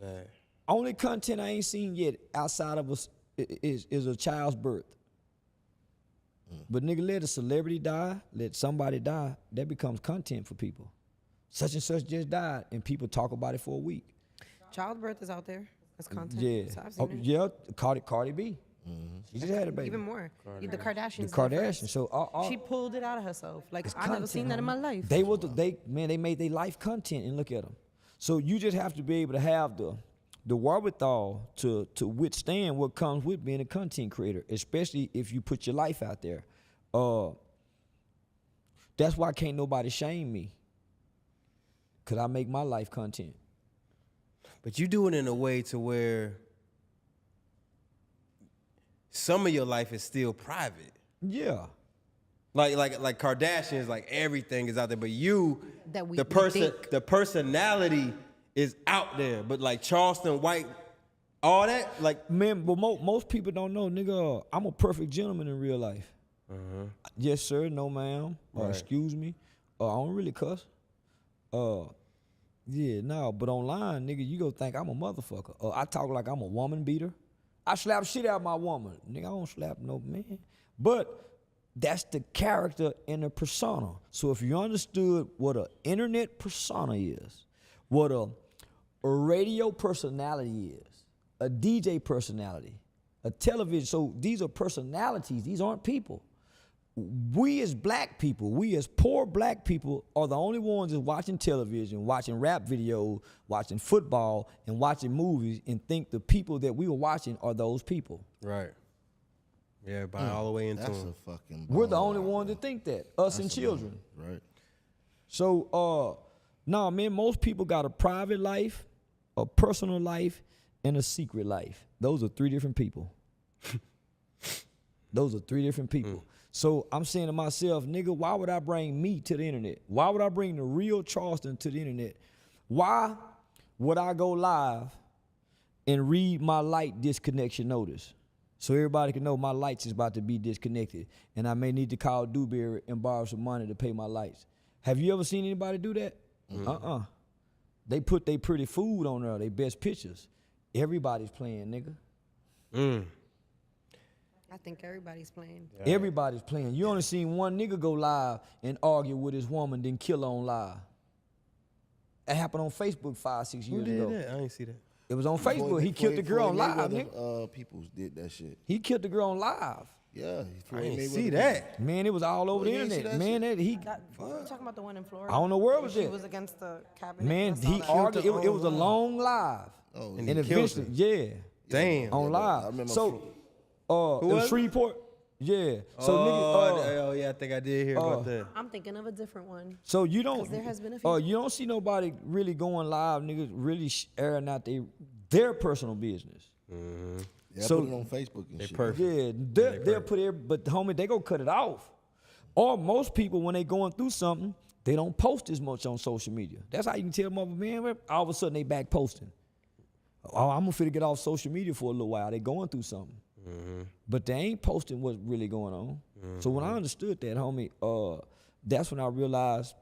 Sad. Only content I ain't seen yet outside of us is a child's birth. But nigga, let a celebrity die, let somebody die, that becomes content for people. Such and such just died, and people talk about it for a week. Childbirth is out there as content. Yeah, So I've seen it. Cardi B. She just had a baby. Even more. The Kardashians. The did Kardashians. first. So She pulled it out of herself. Like, it's I've never content, seen that in my homie. life. They made their life content, and look at them. So you just have to be able to have the wherewithal to withstand what comes with being a content creator, especially if you put your life out there. That's why can't nobody shame me, because I make my life content. But you do it in a way to where some of your life is still private. Yeah. Like Kardashians, like everything is out there, but you, That we the personality is out there. But like Charleston White, all that, like Man, but most people don't know, nigga, I'm a perfect gentleman in real life. Yes, sir, no, ma'am, Right. excuse me. I don't really cuss. Yeah, no, but online, nigga, you go think I'm a motherfucker. I talk like I'm a woman beater. I slap shit out my woman. Nigga, I don't slap no man. But that's the character and the persona. So if you understood what an internet persona is, what a radio personality is, a DJ personality, a television, so these are personalities, these aren't people. We as black people, we as poor black people are the only ones that's watching television, watching rap videos, watching football, and watching movies and think the people that we were watching are those people. right. Yeah, buy all the way into That's them. a fucking. We're the bomb. only ones that think that, us and children. Right. So, nah, man, most people got a private life, a personal life, and a secret life. Those are 3 different people. Those are 3 different people. So I'm saying to myself, nigga, why would I bring me to the internet? Why would I bring the real Charleston to the internet? Why would I go live and read my light disconnection notice? So everybody can know my lights is about to be disconnected, and I may need to call Dewberry and borrow some money to pay my lights. Have you ever seen anybody do that? They put their pretty food on there, their best pictures. Everybody's playing, nigga. I think everybody's playing. Yeah. Everybody's playing. You only seen one nigga go live and argue with his woman, then kill her on live. It happened on Facebook 5-6 years ago. Who did that? I didn't see that. It was on Facebook. He killed the girl on live, nigga. People did that shit. He killed the girl on live. Yeah, I didn't see that. Man, it was all over the internet. Man, You talking about the one in Florida? I don't know where it was She at. was against the cabinet. Man, he argued. It was a long live. Oh, And eventually, yeah. Damn. On live. I remember So, it was Shreveport. Yeah. So nigga, yeah, I think I did hear about that. I'm thinking of a different one. so you don't. 'Cause there has been a few. You don't see nobody really going live, niggas really airing out their personal business. Yeah, So- put it on Facebook and shit. Perfect. Yeah, they'll put it, but homie, they gonna cut it off. Or most people, when they going through something, they don't post as much on social media. That's how you can tell mother man, all of a sudden they back posting. Oh, I'm gonna finna get off social media for a little while. They going through something. But they ain't posting what's really going on. So when I understood that, homie, that's when I realized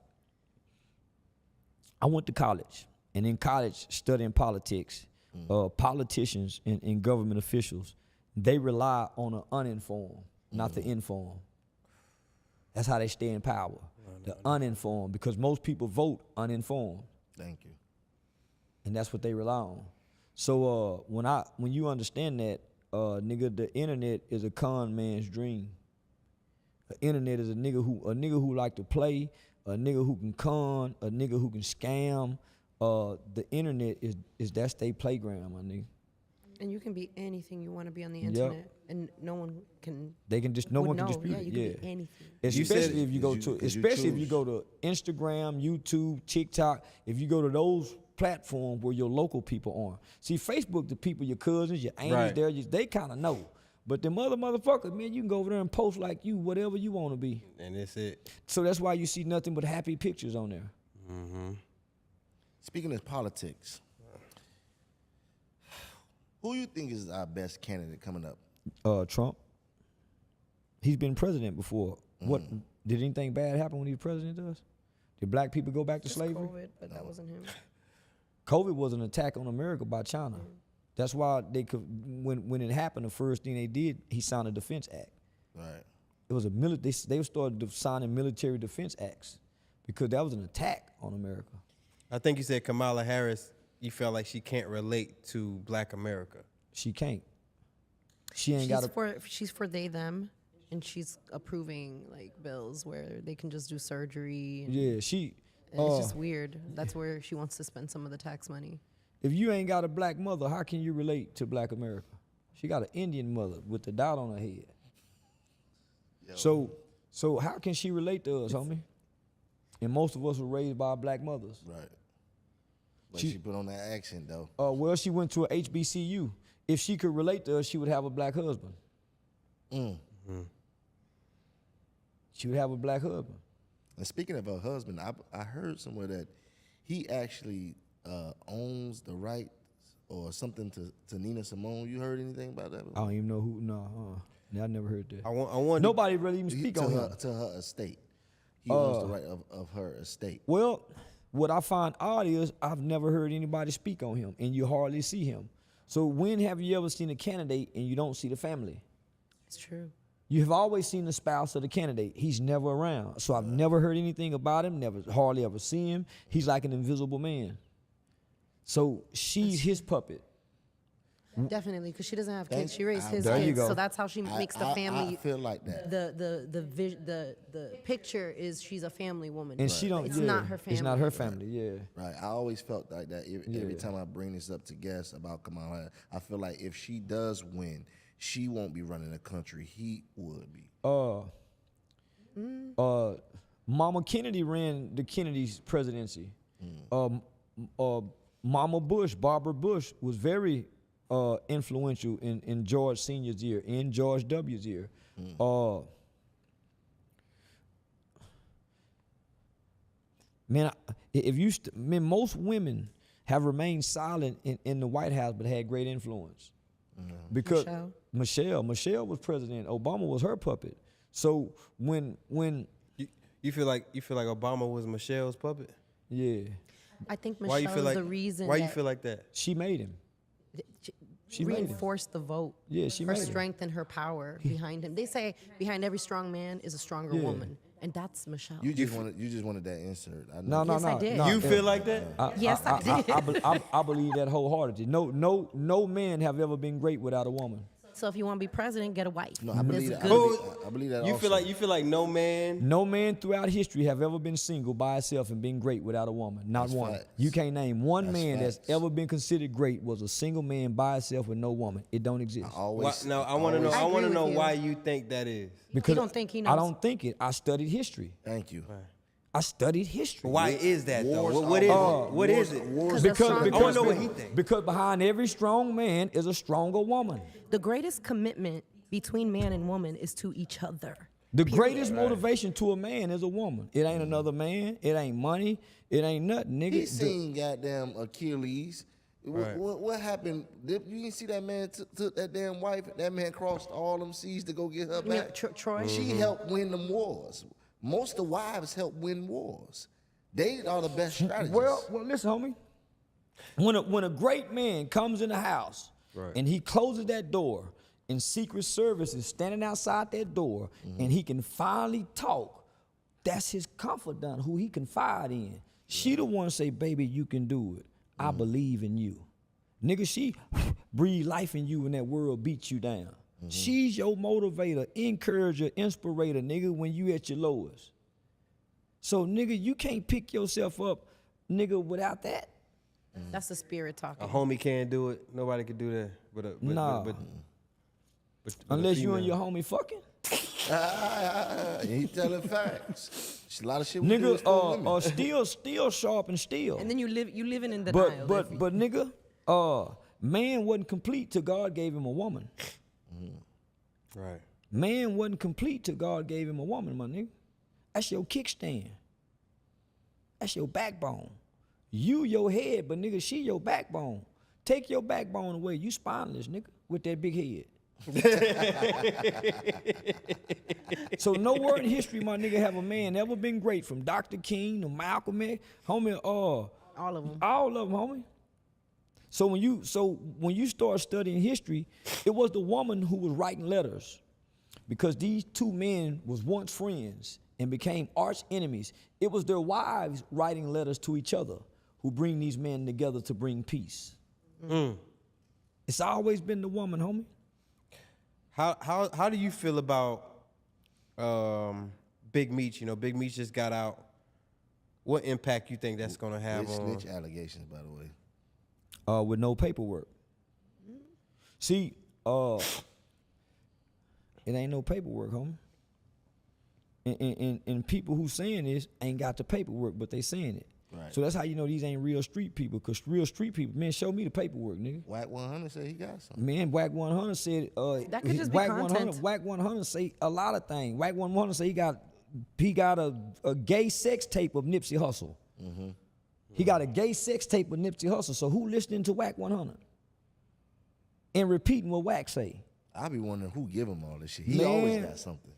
I went to college. And in college, studying politics, politicians and government officials, they rely on the uninformed, not the informed. That's how they stay in power. The uninformed, because most people vote uninformed. Thank you. And that's what they rely on. So when you understand that, nigga, the internet is a con man's dream. The internet is a nigga who like to play, a nigga who can con, a nigga who can scam. The internet is that's their playground, my nigga. And you can be anything you want to be on the internet, and no one can. They can just no would one can know. dispute Yeah, it. you can be anything. Especially if you go to, Did you especially if you choose? go to Instagram, YouTube, TikTok. If you go to those platforms where your local people on. See, Facebook, the people, your cousins, your aunties, Right. they kind of know. But the motherfuckers, man, you can go over there and post like you, whatever you want to be. And that's it. So that's why you see nothing but happy pictures on there. Speaking of politics, who you think is our best candidate coming up? Trump. He's been president before. What did anything bad happen when he was president to us? Did black people go back to Just slavery? COVID, but that wasn't him. COVID was an attack on America by China. That's why they could, when it happened, the first thing they did, he signed a defense act. Right. It was they started signing military defense acts because that was an attack on America. I think you said Kamala Harris, you felt like she can't relate to black America. She can't. She ain't got She's for they them, and she's approving like bills where they can just do surgery. And, Yeah, she. and it's just weird. That's where she wants to spend some of the tax money. If you ain't got a black mother, how can you relate to black America? She got an Indian mother with the dot on her head. So how can she relate to us, homie? And most of us were raised by black mothers. Right. But she put on that accent though. Well, she went to a HBCU. If she could relate to us, she would have a black husband. She would have a black husband. And speaking of her husband, I heard somewhere that he actually owns the rights or something to Nina Simone. You heard anything about that? I don't even know who. No, I never heard that. I want Nobody really even speak on him. To her estate. He owns the right of her estate. Well, what I find odd is I've never heard anybody speak on him, and you hardly see him. So when have you ever seen a candidate and you don't see the family? It's true. You have always seen the spouse of the candidate. He's never around. So I've never heard anything about him, hardly ever seen him. He's like an invisible man. So she's his puppet. Definitely, because she doesn't have kids. She raised his There you kids, go. so that's how she makes the family. I feel like that. The picture is she's a family woman. And she don't. It's yeah, not her family. It's not her family. Yeah. Right. I always felt like that every time I bring this up to guests about Kamala Harris. I feel like if she does win, she won't be running the country. He would be. Mama Kennedy ran the Kennedy's presidency. Mama Bush, Barbara Bush, was very influential in George Sr.'s year, in George W.'s year. Most women have remained silent in the White House, but had great influence. Because Michelle was president. Obama was her puppet. So when you feel like Obama was Michelle's puppet? yeah, I think Why you Michelle's feel like the reason Why you that feel like that? she made him. she reinforced the vote. Yeah, she her made him. strength and her power behind him. They say behind every strong man is a stronger Yeah. woman, and that's Michelle. You just wanted that insert. I No, know. no, Yes, I no. did. no. You feel like that? Yes, I did. I believe that wholeheartedly. No man have ever been great without a woman. So if you want to be president, get a wife. No, I believe That's that. good. I believe that. You also. feel like no man. No man throughout history have ever been single by itself and been great without a woman. Not That's one. facts. You can't name one That's man facts. that's ever been considered great was a single man by itself with no woman. It don't exist. I always. Now I want to know. I I want to agree know with you. why you think that is. Because don't think he I knows. don't think it. I studied history. Thank you. I studied history. Why is that though? Wars What is it? always- What is it? Wars, Because Because, I because, wanna know what he thinks. because behind every strong man is a stronger woman. The greatest commitment between man and woman is to each other. The greatest motivation to a man is a woman. It ain't another man. It ain't money. It ain't nothing, nigga. he seen goddamn Achilles. What happened? You didn't see that man took that damn wife. That man crossed all them seas to go get her You know, back. Troy? She helped win them wars. Most of the wives help win wars. They are the best strategists. Well, listen, homie. When a great man comes in the house and he closes that door, and Secret Service is standing outside that door, and he can finally talk, that's his confidant who he confide in. She the one say, baby, you can do it. I believe in you. Nigga, she breathe life in you and that world beats you down. She's your motivator, encourager, inspirator, nigga, when you at your lowest. So, nigga, you can't pick yourself up, nigga, without that. That's the spirit talking. A homie can't do it. Nobody can do that. Nah. But Unless you and your homie fucking. He telling facts. There's a lot of shit we do is for women. Nigga, still sharp and still. And then you living in denial. But nigga, man wasn't complete till God gave him a woman. right. Man wasn't complete till God gave him a woman, my nigga. That's your kickstand. That's your backbone. You your head, but nigga, she your backbone. Take your backbone away. You spineless, nigga, with that big head. So nowhere in history, my nigga, have a man ever been great, from Dr. King to Malcolm X, homie. all of them. All of them, homie. So when you start studying history, it was the woman who was writing letters, because these two men was once friends and became arch enemies. It was their wives writing letters to each other who bring these men together to bring peace. It's always been the woman, homie. How do you feel about Big Meech? You know, Big Meech just got out. What impact you think that's gonna have on? Snitch allegations, by the way. With no paperwork. See, it ain't no paperwork, homie. And people who saying this ain't got the paperwork, but they saying it. Right. So that's how you know these ain't real street people, because real street people, man, show me the paperwork, nigga. Whack 100 said he got something. Man, Whack 100 said, That could just be Whack content. 100, Whack 100 say a lot of things. Whack 100 say he got a gay sex tape of Nipsey Hussle. He got a gay sex tape of Nipsey Hussle. So who listening to Whack 100 and repeating what Whack say? I be wondering who give him all this shit. He Man. always got something.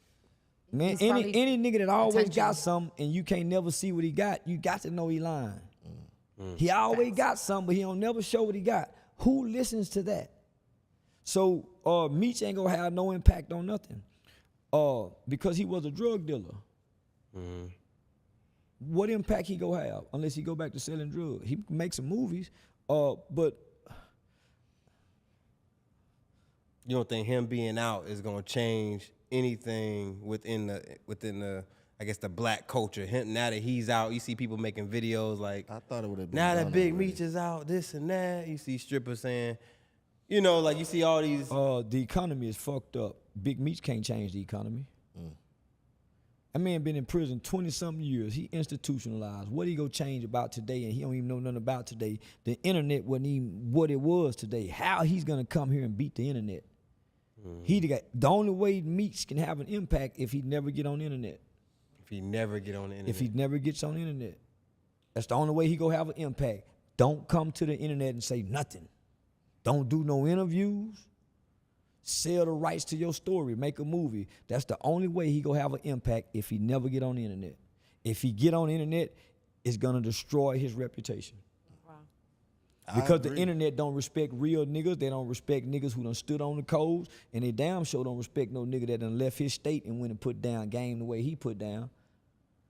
Man, He's any probably nigga that always attention. got something and you can't never see what he got, you got to know he lying. He always got something, but he don't never show what he got. Who listens to that? So Meech ain't gonna have no impact on nothing. Because he was a drug dealer. What impact he gonna have unless he go back to selling drugs? He can make some movies, but You don't think him being out is gonna change anything within the I guess the black culture? Now that he's out, you see people making videos like, I thought it would have been now that done Big already. Meech is out, this and that. You see strippers saying, you know, like you see all these. the economy is fucked up. Big Meech can't change the economy. That man been in prison 20-something years. He institutionalized. What he go change about today, and he don't even know nothing about today. The internet wasn't even what it was today. How he's gonna come here and beat the internet? The only way Meech can have an impact if he never get on the internet. If he never get on the internet. If he never gets on the internet. That's the only way he gonna have an impact. Don't come to the internet and say nothing. Don't do no interviews. Sell the rights to your story, make a movie. That's the only way he gonna have an impact if he never get on the internet. If he get on the internet, it's gonna destroy his reputation. Because the internet don't respect real niggas. They don't respect niggas who done stood on the codes. And they damn sure don't respect no nigga that done left his state and went and put down game the way he put down.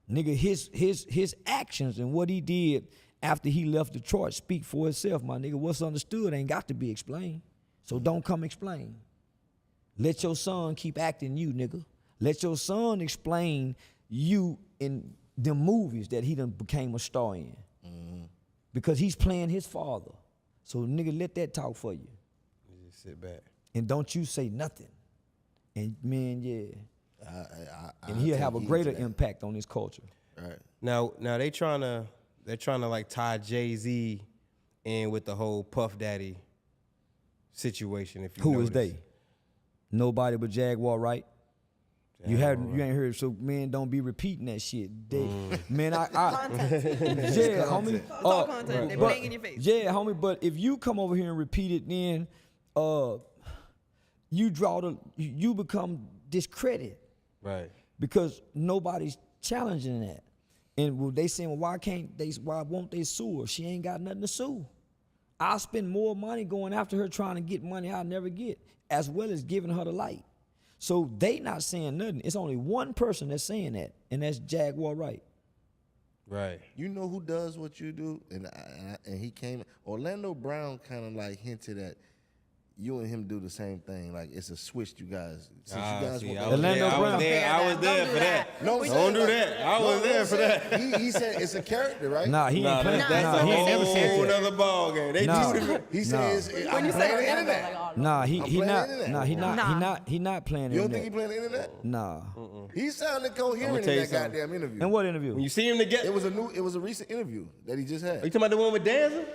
Nigga, his actions and what he did after he left Detroit speak for itself, my nigga. What's understood ain't got to be explained. So don't come explain. Let your son keep acting you, nigga. Let your son explain you in the movies that he done became a star in. Because he's playing his father. So nigga, let that talk for you. You just sit back. And don't you say nothing. And man, yeah. And he'll have a take greater heed to that. impact on his culture. Right. Now they're trying to like tie Jay-Z in with the whole Puff Daddy situation. If you Who notice. is they? Nobody but Jaguar, right? You ain't heard, so man, don't be repeating that shit. Man, yeah, homie. It's all content. They're playing in your face. Yeah, homie. But if you come over here and repeat it, then you become discredited. Right. Because nobody's challenging that. And they saying, well, why won't they sue her? She ain't got nothing to sue. I'll spend more money going after her trying to get money I'll never get, as well as giving her the light. So they not saying nothing. It's only one person that's saying that, and that's Jaguar Wright. Right. You know who does what you do? And he came. Orlando Brown kind of like hinted at you and him do the same thing. Like it's a switch, you guys. Since you guys want Orlando Brown. I was there for that. No, Don't do that. I was there for that. He said it's a character, right? Nah, he ain't playing. That's He ain't a never said whole that. other ball game. They Nah. do. He says When you say internet. Nah, he playing not. the internet. Nah, he not playing You don't internet. think he playing the internet? Nah. He sounded coherent in tell you that something. goddamn interview. And what interview? When you see him together, It was a recent interview that he just are you had. talking about the one with Danza?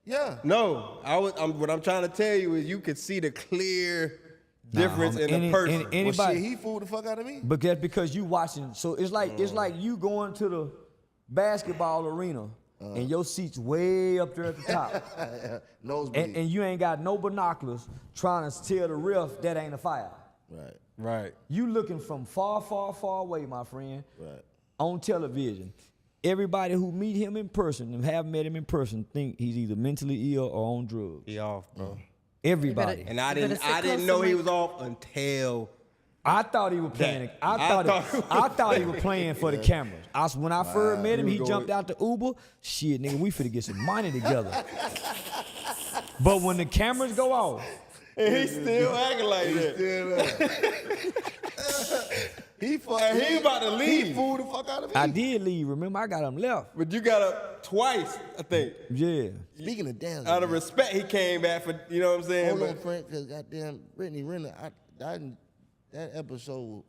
Yeah. No, what I'm trying to tell you is you could see the clear difference homie. in the person. Well, Anybody? shit, he fooled the fuck out of me. But that's because you watching. So it's like you going to the basketball arena and your seat's way up there at the top, Nosebleed. and you ain't got no binoculars trying to tell the ref that ain't a foul. Right. Right. You looking from far, far, far away, my friend, Right. on television. Everybody who meet him in person and have met him in person think he's either mentally ill or on drugs. He off, bro. Everybody. And I You better sit didn't close know to he my- was off until I thought he was playing. I thought he was playing for the cameras. When I first met him, he jumped out the Uber. Shit, nigga, we finna get some money together. But when the cameras go off, and he still acting like that. He about to leave. He fooled the fuck out of me. I did leave. Remember, I got him left. But you got up twice, I think. Yeah. Speaking of dance, Out of respect, he came back for, you know what I'm saying? hold on, But Frank, because goddamn Brittany Renner, that episode,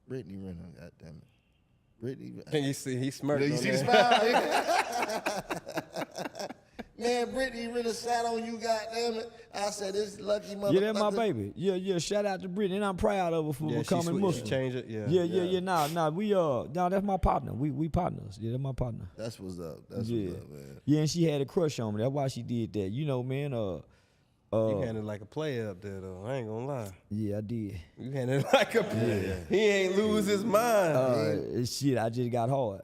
Brittany Renner, goddamn it. Brittany. can you see he smirked You on see the that. smile? Man, Brittany Renner sat on you, goddamn it. I said, this lucky motherfucker. Yeah, that's my baby. Yeah. Shout out to Brittany, and I'm proud of her for Yeah, becoming she Muslim. changed it, yeah. Yeah. Nah, that's my partner. We partners. Yeah, that's my partner. That's what's up. That's Yeah. what's up, man. Yeah, and she had a crush on me. That's why she did that. You know, man. You handled like a player up there, though. I ain't gonna lie. Yeah, I did. You handled like a player. He ain't lose his mind. Shit, I just got hard.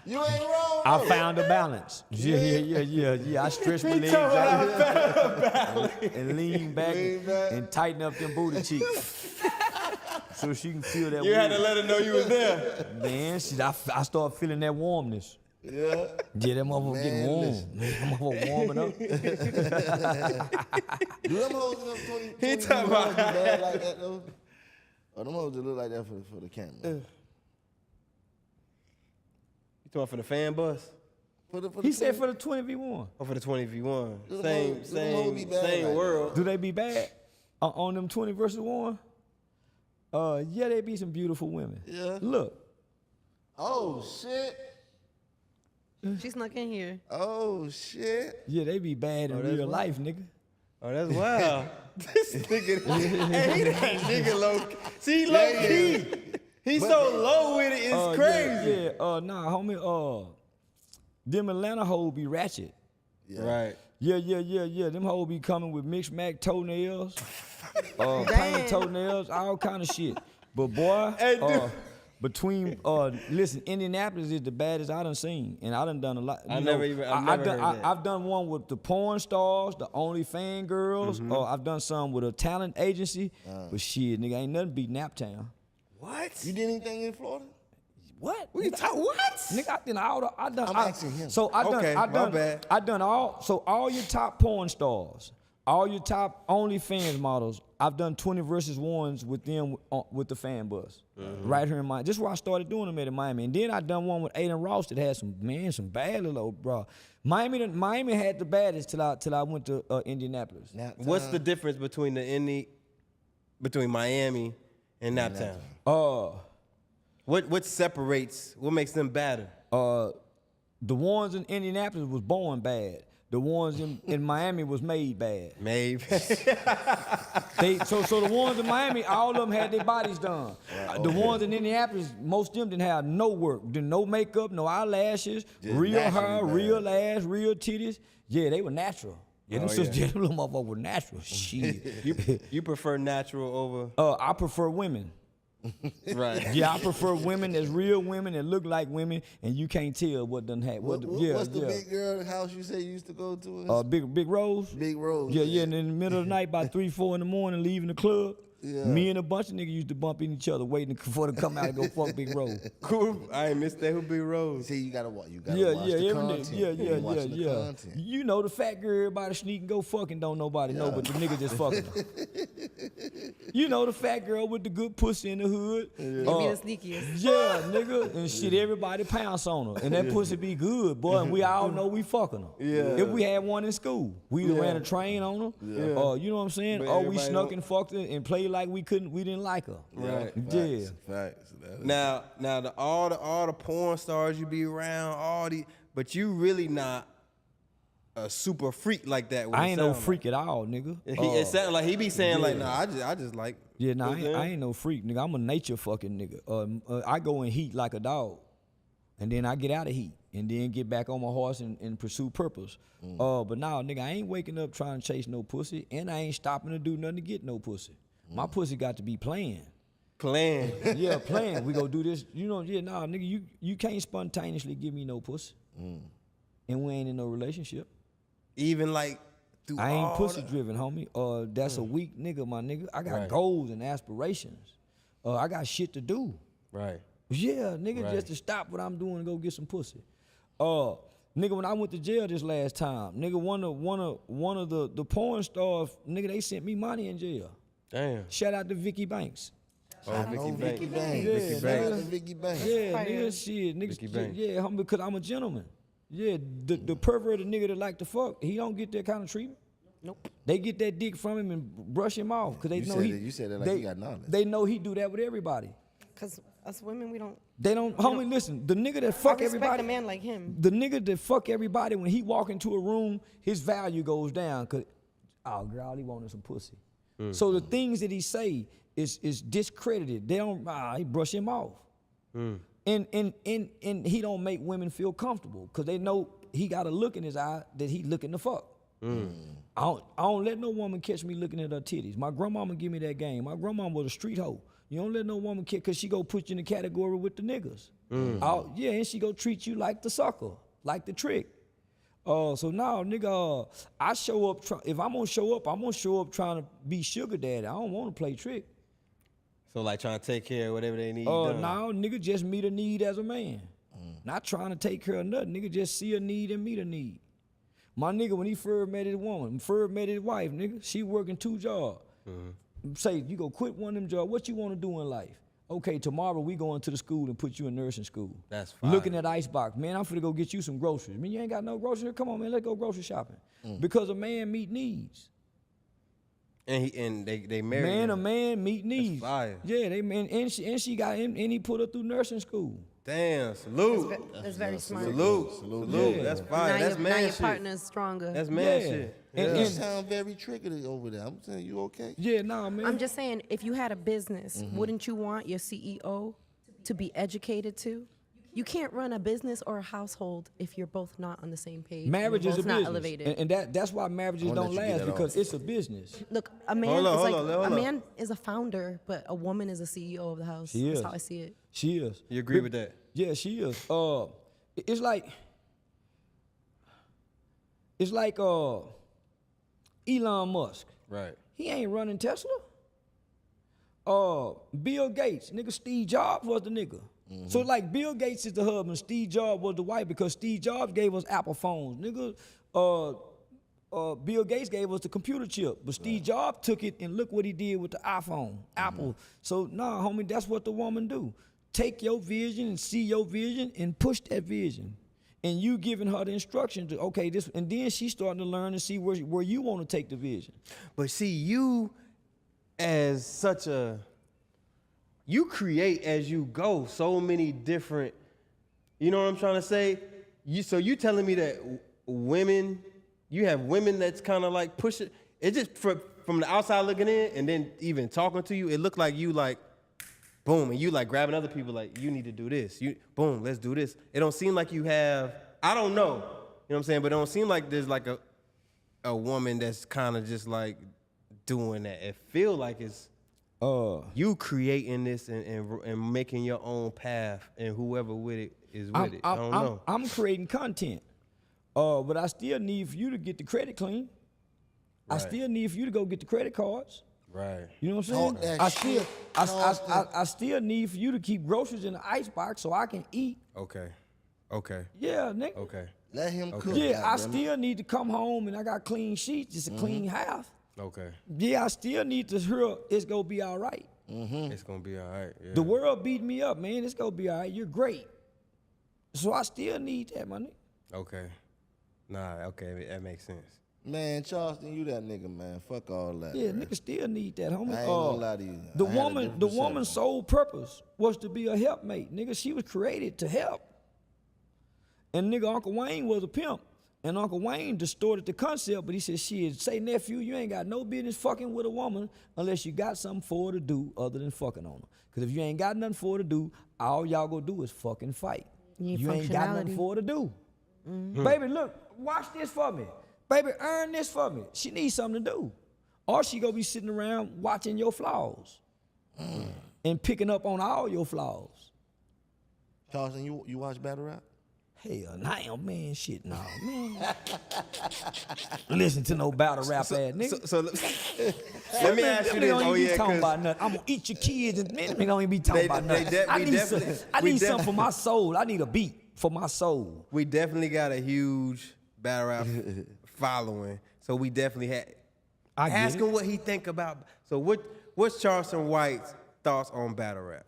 You ain't wrong. I found a balance. Yeah. I stretched my legs out and lean back and tighten up them booty cheeks. So she can feel that You had to warmth. let her know you was there. Man, shit, I started feeling that warmness. Yeah. Yeah, that motherfucker getting warm. listen. Man, that motherfucker warming up. Do them hoes in them 20 He 20 talking about- be bad like that, though? Or them hoes that look like that for the camera? You talking for the fan bus? He said for the 20v1. Or for the 20v1? Do them Same, hoes- do them hoes be bad same like world. Do they be bad on them 20 versus 1? Yeah, they be some beautiful women. Yeah. Look. Oh, shit. She snuck in here. Oh, shit. Yeah, they be bad in real life, nigga. Oh, that's wild. This nigga, hey, he that nigga low. See, low key. He's so low with it, it's crazy. Yeah, nah, homie, them Atlanta hoes be ratchet. Yeah. Right. Yeah. Them hoes be coming with mixed mac toenails, paint toenails, all kind of shit. But boy, listen, Indianapolis is the baddest I done seen, and I done a lot. I've never heard that. I've done one with the porn stars, the OnlyFans girls. I've done some with a talent agency. But shit, nigga, ain't nothing beat Naptown. What? You did anything in Florida? What? What you talking? What? Nigga, I done. I'm asking him. So I done. Okay, I my done. bad. I done all. So all your top porn stars, all your top OnlyFans models, I've done 20 versus 1s with them with the fan bus, right here in Miami. This is where I started doing them at in Miami, and then I done one with Aiden Ross that had some bad little bro. Miami had the baddest till I went to Indianapolis. What's the difference between between Miami and Naptown? What separates? What makes them better? The ones in Indianapolis was born bad. The ones in Miami was made bad. Maybe. So the ones in Miami, all of them had their bodies done. The ones in Indianapolis, most of them didn't have no work, no makeup, no eyelashes, Just real hair, naturally real ass, real titties. Yeah, they were natural. Yeah, them yeah. them little motherfuckers were natural. Shit. You prefer natural over? I prefer women. Right. Yeah, I prefer women that's real women that look like women, and you can't tell what done had. What's the big girl house you say you used to go to? Big Rose. Big Rose. Yeah, and in the middle of the night, by 3, 4 in the morning, leaving the club. Yeah. Me and a bunch of niggas used to bump into each other, waiting for to come out and go fuck Big Rose. Cool. I ain't missed that. Who Big Rose? See, you gotta watch. You gotta watch the content. You watching the content. You know the fat girl everybody sneak and go fucking don't nobody know, but the nigga just fucking her. You know the fat girl with the good pussy in the hood. Give me the sneakiest. Yeah, nigga, and shit, everybody pounce on her, and that pussy be good, boy, and we all know we fucking her. Yeah. If we had one in school, we either ran a train on her, Yeah. you know what I'm saying, But or we everybody snuck don't- and fucked her and played like we didn't like her. Right. Yeah. Facts. Now all the porn stars you be around, but you really not a super freak like that. I ain't no freak at all, nigga. It sounds like he be saying like, nah, I just like. Yeah, nah, you know what I'm I saying? ain't no freak, nigga. I'm a nature fucking nigga. I go in heat like a dog, and then I get out of heat, and then get back on my horse and pursue purpose. But now, nigga, I ain't waking up trying to chase no pussy, and I ain't stopping to do nothing to get no pussy. My pussy got to be playing. Playing. Yeah, playing. We go do this. You know, yeah, nah, nigga, you can't spontaneously give me no pussy, and we ain't in no relationship. Even like through I ain't all pussy the- driven, homie. That's a weak nigga, my nigga. I got Right. goals and aspirations. I got shit to do. Right. Yeah, nigga, Right. just to stop what I'm doing and go get some pussy. Nigga, when I went to jail this last time, nigga, one of the porn stars, nigga, they sent me money in jail. Damn. Shout out to Vicky Banks. Vicky Banks. Vicky Banks. Yeah, Vicky Shout out Banks. to Vicky Banks. Yeah, Fire. nigga, shit, niggas, Vicky Banks. yeah, homie, because I'm a gentleman. Yeah, the perverted nigga that like to fuck, he don't get that kind of treatment. Nope. They get that dick from him and brush him off because they You know said he. that- you said that like you got knowledge. They know he do that with everybody. Because us women, we don't. They don't, homie. Listen, the nigga that fuck I respect everybody. a man like him. The nigga that fuck everybody, when he walk into a room, his value goes down because, oh, girl, all he want is some pussy. So the things that he say is discredited. They don't, he brush him off. And he don't make women feel comfortable because they know he got a look in his eye that he looking to fuck. I don't let no woman catch me looking at her titties. My grandmama give me that game. My grandmama was a street hoe. You don't let no woman catch, because she go put you in the category with the niggas. Yeah, and she go treat you like the sucker, like the trick. So now, nigga, I show up, if I'm gonna show up trying to be sugar daddy. I don't want to play trick. So like trying to take care of whatever they need done. Now, nigga, just meet a need as a man. Not trying to take care of nothing. Nigga, just see a need and meet a need. My nigga, when he first met his woman, first met his wife, nigga, she working 2 jobs. Say, you go quit one of them jobs. What you want to do in life? Okay, tomorrow we going to the school and put you in nursing school. That's fine. Looking at Icebox. Man, I'm finna go get you some groceries. Man, you ain't got no groceries? Come on, man, let's go grocery shopping. Because a man meet needs. And they married. A man meet needs. fire. Yeah, and she got him, and he put her through nursing school. Damn, salute. That's very smart. Salute. Yeah. That's fire. Now, That's now man your shit. partner's stronger. That's man Yeah. shit. And- You and- sound very triggered over there. I'm saying, you okay? Yeah, nah, man. I'm just saying, if you had a business, wouldn't you want your CEO to be educated too? You can't run a business or a household if you're both not on the same page. Marriage is a both not business, elevated. and that's why marriages I'll let don't you get last that because off. it's a business. Look, a man Hold on, is hold like on, hold a on. man is a founder, but a woman is a CEO of the house. She That's is. how I see it. She is. You agree with that? Yeah, she is. It's like Elon Musk. Right. He ain't running Tesla. Bill Gates, nigga, Steve Jobs was the nigga. So like Bill Gates is the husband, Steve Jobs was the wife because Steve Jobs gave us Apple phones, nigga. Bill Gates gave us the computer chip, but Steve Jobs took it and look what he did with the iPhone, Apple. So nah, homie, that's what the woman do. Take your vision and see your vision and push that vision. And you giving her the instruction to, okay, this, and then she's starting to learn and see where you want to take the vision. But see, you as such a, you create as you go so many different, you know what I'm trying to say? So you telling me that women, you have women that's kind of like push it. It just, from the outside looking in and then even talking to you, it looked like you like, boom, and you like grabbing other people like, you need to do this. You, boom, let's do this. It don't seem like you have, I don't know, you know what I'm saying? But it don't seem like there's like a woman that's kind of just like doing that. It feel like it's you creating this and making your own path, and whoever with it is with it. I don't know. I'm creating content, but I still need for you to get the credit clean. I Right. still need for you to go get the credit cards. Right. You know what I'm Talk saying? that shit, Charleston. I still need for you to keep groceries in the icebox so I can eat. Okay. Yeah, nigga. Okay. Let him cook. Yeah, I goddammit. still need to come home and I got clean sheets, just a clean house. Okay. Yeah, I still need to hear it's gonna be all right. It's gonna be all right. Yeah. The world beat me up, man. It's gonna be all right. You're great. So I still need that, my nigga. Okay. Nah. Okay. That makes sense. Man, Charleston, you that nigga, man. Fuck all that. Yeah, bruh. nigga still need that, homie. I ain't gonna lie to you. The I had a woman, different the perception. woman's sole purpose was to be a helpmate, nigga. She was created to help. And nigga, Uncle Wayne was a pimp. And Uncle Wayne distorted the concept, but he said, shit, say, nephew, you ain't got no business fucking with a woman unless you got something for her to do other than fucking on her. Because if you ain't got nothing for her to do, all y'all gonna do is fucking fight. You need ain't got nothing functionality. for her to do. Baby, look, watch this for me. Baby, earn this for me. She needs something to do. Or she gonna be sitting around watching your flaws and picking up on all your flaws. Charleston, you watch battle rap? Hell, nah, man, shit, nah, man. Listen to no battle rap ass nigga. So let me ask you Them this. niggas don't Oh even be yeah, talking 'cause about nothing. I'm gonna eat your kids, and man, they don't even be talking about they nothing. I we need definitely- some, I we need something def- for my soul. I need a beat for my soul. we definitely got a huge battle rap following. So we definitely had I get ask it. him what he think about. So what's Charleston White's thoughts on battle rap?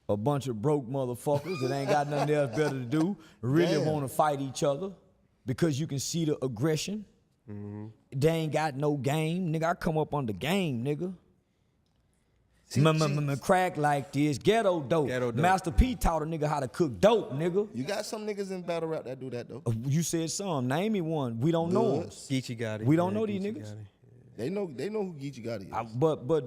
A bunch of broke motherfuckers that ain't got nothing else better to do, really Damn. want to fight each other because you can see the aggression. They ain't got no game. Nigga, I come up on the game, nigga. Crack like this, ghetto dope. Ghetto dope. Master P taught a nigga how to cook dope, nigga. You got some niggas in battle rap that do that though. You said some. Name me one. We don't know them. Goods. Geechee got it. We don't know these Geechee niggas. got it. They know who Geechee Gotti is. But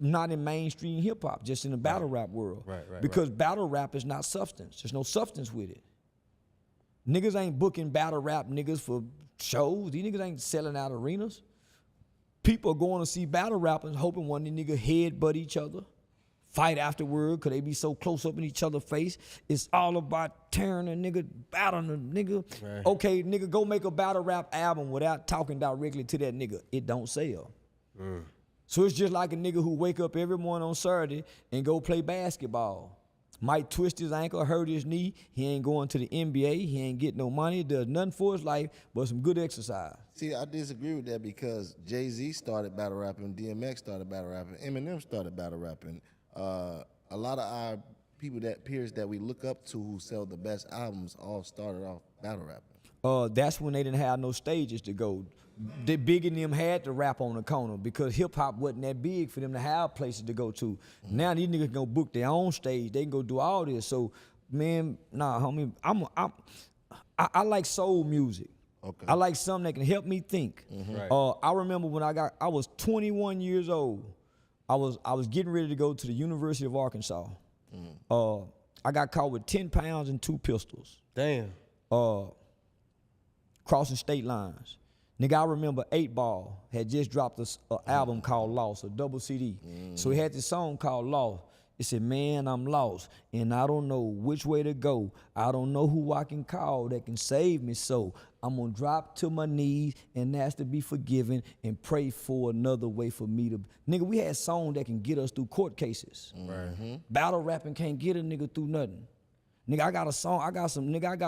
not in mainstream hip hop, just in the battle rap world. Right, Because battle rap is not substance. There's no substance with it. Niggas ain't booking battle rap niggas for shows. These niggas ain't selling out arenas. People are going to see battle rappers hoping one of these niggas headbutt each other, fight afterward, cause they be so close up in each other's face. It's all about tearing a nigga, battling a nigga. Right. Okay, nigga, go make a battle rap album without talking directly to that nigga. It don't sell. So it's just like a nigga who wake up every morning on Saturday and go play basketball. Might twist his ankle, hurt his knee. He ain't going to the NBA. He ain't getting no money. Does nothing for his life but some good exercise. See, I disagree with that because Jay-Z started battle rapping, DMX started battle rapping, Eminem started battle rapping. A lot of our peers that we look up to who sell the best albums all started off battle rapping. That's when they didn't have no stages to go. The Big and them had to rap on the corner because hip hop wasn't that big for them to have places to go to. Now these niggas can go book their own stage. They can go do all this. So, man, nah, homie, I like soul music. Okay. I like something that can help me think. Right. I remember when I was 21 years old. I was getting ready to go to the University of Arkansas. I got caught with 10 pounds and 2 pistols. Damn. Crossing state lines. Nigga, I remember 8 Ball had just dropped an album called Lost, a double CD. So he had this song called Lost. It said, man, I'm lost, and I don't know which way to go. I don't know who I can call that can save me, so I'm gonna drop to my knees and ask to be forgiven and pray for another way for me to. Nigga, we had songs that can get us through court cases. Battle rapping can't get a nigga through nothing. Nigga, I got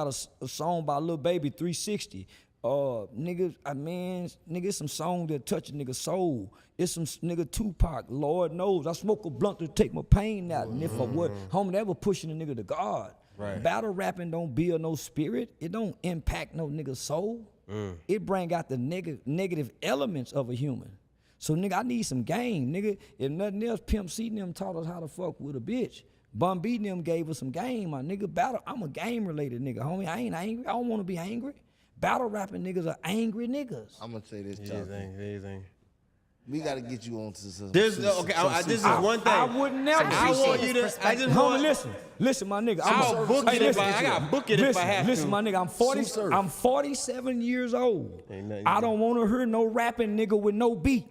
a song by Lil Baby 360. Nigga, it's some song that touch a nigga's soul. It's some nigga Tupac, Lord knows. I smoke a blunt to take my pain out. And if I would, homie, that was pushing a nigga to God. Right. Battle rapping don't build no spirit. It don't impact no nigga's soul. It bring out the negative elements of a human. So nigga, I need some game, nigga. If nothing else, Pimp C and them taught us how to fuck with a bitch. Bun B and them gave us some game, my nigga. Battle, I'm a game related nigga, homie. I ain't angry. I don't want to be angry. Battle rapping niggas are angry niggas. I'm gonna say this, It Charleston. ain't. We gotta get you on to some. This is one thing. I would never. I want you to. I just Homie, want. listen, my nigga. I'll book it if I got book it if I have to. Listen, my nigga. I'm 47 years old. Ain't nothing I don't want to hear no rapping nigga with no beat.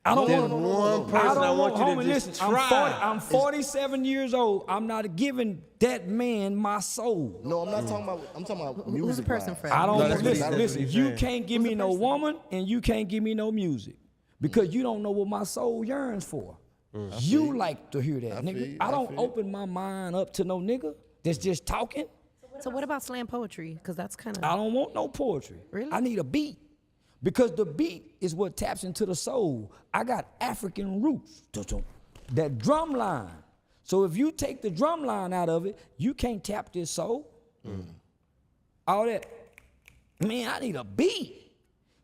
I don't There's want one person I want you to homie, just listen, try. I'm 47 years old. I'm not giving that man my soul. No, I'm not talking about. I'm talking about music. Who's the person, Fred? I don't No, that's what listen. he's Listen, saying. you can't give me no woman and you can't give me no music because you don't know what my soul yearns for. You like to hear that, I nigga. feel you, I I don't feel you. open my mind up to no nigga that's just talking. So what about slam poetry? Because that's kind of. I don't want no poetry. Really? I need a beat. Because the beat is what taps into the soul. I got African roots. That drum line. So if you take the drum line out of it, you can't tap this soul. All that, man, I need a beat.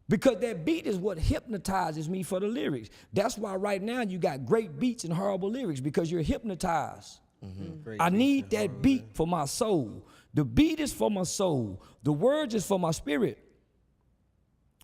Because that beat is what hypnotizes me for the lyrics. That's why right now you got great beats and horrible lyrics because you're hypnotized. I need that beat for my soul. The beat is for my soul. The words is for my spirit.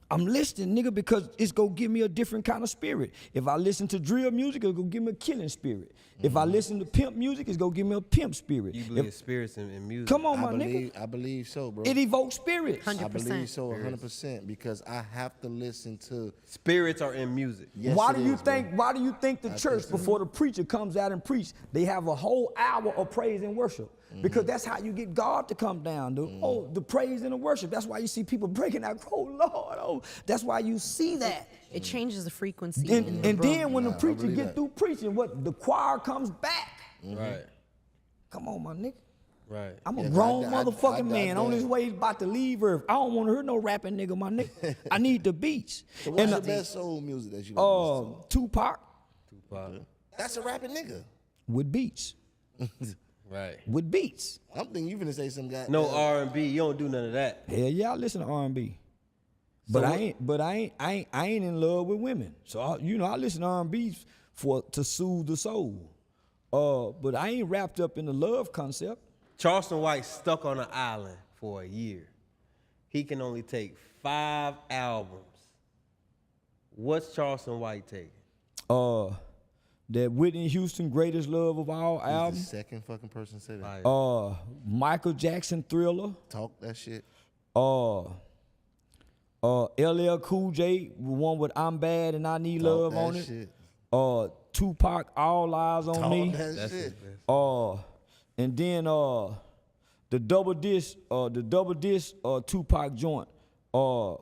I'm listening, nigga, because it's gonna give me a different kind of spirit. If I listen to drill music, it's gonna give me a killing spirit. If I listen to pimp music, it's gonna give me a pimp spirit. You believe spirits in music? Come on, my nigga. I believe so, bro. It evokes spirits. 100%. I believe so 100% because I have to listen to. Spirits are in music. Yes, Why it do you is, bro. think? Why do you think the church, before the preacher comes out and preach, they have a whole hour of praise and worship? Because that's how you get God to come down, dude. Oh, the praise and the worship. That's why you see people breaking out. Oh Lord, oh, that's why you see that. It changes the frequency. And then when the Nah, I preacher believe get that. through preaching, what the choir comes back. Right. Come on, my nigga. Right. I'm a Yeah, grown I motherfucking man on his way about to leave Earth. I don't want to hear no rapping nigga, my nigga. I need the beats. So what's And the best soul music that you like listen Tupac to? That's a rapping nigga. with beats. Right. With beats. I'm thinking you finna say some guy. No R&B. You don't do none of that. Hell yeah, I listen to R&B. But I ain't in love with women. So I listen to R&B to soothe the soul. But I ain't wrapped up in the love concept. Charleston White stuck on an island for a year. He can only take 5 albums. What's Charleston White taking? That Whitney Houston Greatest Love of All He's the album. second fucking person to say that. Michael Jackson Thriller. Talk that shit. LL Cool J, one with I'm Bad and I Need Talk Love that on it. shit. Tupac, All Eyes on Talk Me. that shit. And then the double disc Tupac joint. The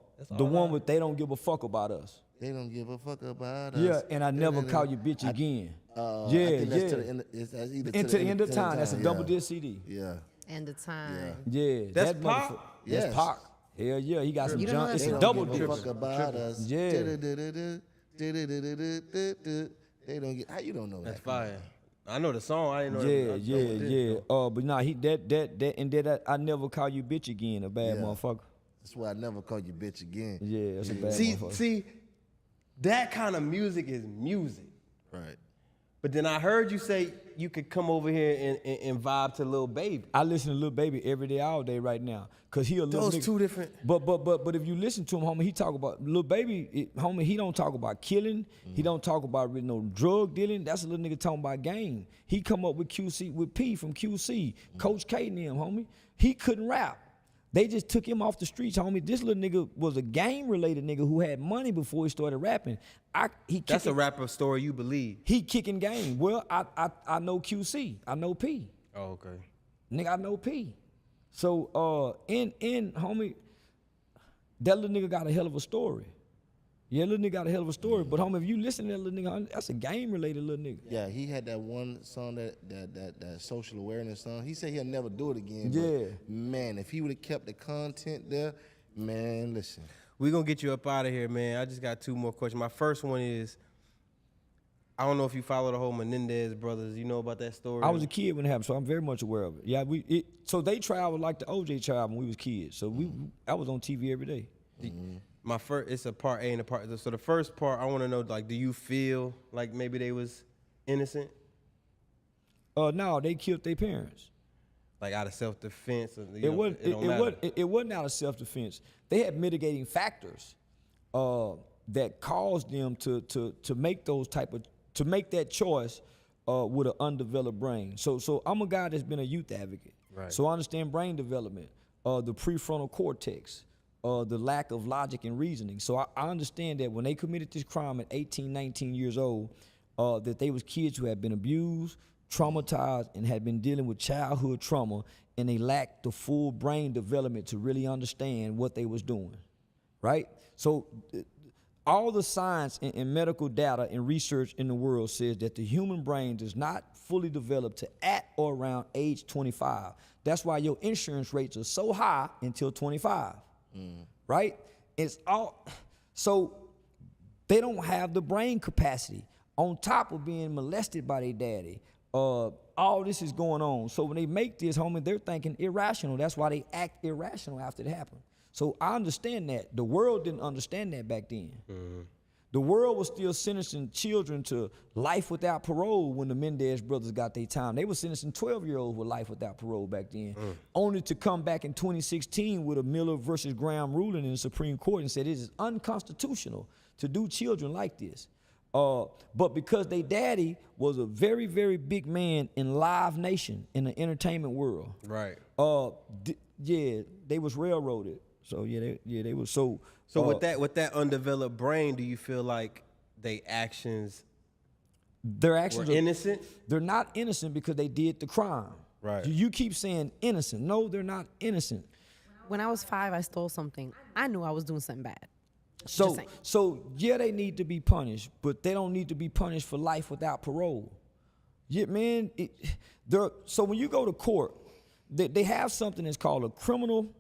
one with They Don't Give a Fuck About Us. They don't give a fuck about us. Yeah, and I never call you bitch again. I Yeah, think that's yeah. to the end. That's either Into the end of time. That's a yeah. double disc CD. Yeah. And the time. Yeah, That's that Pac? motherfucker- Yes. That's Pac. Hell yeah, he got some You don't know junk. that It's song? a They double don't give a disc. fuck about us. Yeah. They don't get. How you don't know That's that? fire. I know the song. I didn't know. Yeah, that. yeah. But nah, that I never call you bitch again. A bad Yeah. motherfucker. That's why I never call you bitch again. Yeah, that's a bad See, motherfucker. see, that kind of music is music. Right. But then I heard you say you could come over here and vibe to Lil Baby. I listen to Lil Baby every day, all day right now. Cause he a little Those nigga. two different. But if you listen to him, homie, he talk about Lil Baby, homie, he don't talk about killing. He don't talk about really no drug dealing. That's a little nigga talking about game. He come up with QC, with P from QC, Coach K and them, homie. He couldn't rap. They just took him off the streets, homie. This little nigga was a game-related nigga who had money before he started rapping. That's a rapper story you believe. He kicking game. Well, I know QC. I know P. Oh, okay. Nigga, I know P. So in homie, that little nigga got a hell of a story. Yeah, little nigga got a hell of a story. But homie, if you listen to that little nigga, that's a game-related little nigga. Yeah, he had that one song that social awareness song. He said he'll never do it again. Yeah. But man, if he would have kept the content there, man, listen. We're going to get you up out of here, man. I just got 2 more questions. My first one is, I don't know if you follow the whole Menendez brothers. You know about that story? I was a kid when it happened, so I'm very much aware of it. Yeah, so they traveled like the OJ traveled when we was kids. So I was on TV every day. My first, it's a part A and a part. So the first part, I want to know, like, do you feel like maybe they was innocent, No, they killed their parents. like out of self-defense? It wasn't out of self-defense. They had mitigating factors that caused them to make those to make that choice with an undeveloped brain. So I'm a guy that's been a youth advocate. Right. So I understand brain development, the prefrontal cortex, the lack of logic and reasoning. So I understand that when they committed this crime at 18, 19 years old, that they was kids who had been abused, traumatized, and had been dealing with childhood trauma, and they lacked the full brain development to really understand what they was doing, right? So all the science and medical data and research in the world says that the human brain does not fully develop to at or around age 25. That's why your insurance rates are so high until 25, right? It's all, so they don't have the brain capacity on top of being molested by their daddy. All this is going on. So when they make this, homie, they're thinking irrational. That's why they act irrational after it happened. So I understand that. The world didn't understand that back then. The world was still sentencing children to life without parole when the Mendez brothers got their time. They were sentencing 12-year-olds with life without parole back then, only to come back in 2016 with a Miller versus Graham ruling in the Supreme Court and said it is unconstitutional to do children like this. But because they daddy was a very, very big man in Live Nation in the entertainment world. Right. Yeah, they was railroaded. So they was so. So with that undeveloped brain, do you feel like their actions were innocent? They're not innocent because they did the crime. Right. You keep saying innocent. No, they're not innocent. When I was 5, I stole something. I knew I was doing something bad. So yeah, they need to be punished, but they don't need to be punished for life without parole. Yeah, man. So when you go to court, they have something that's called a criminal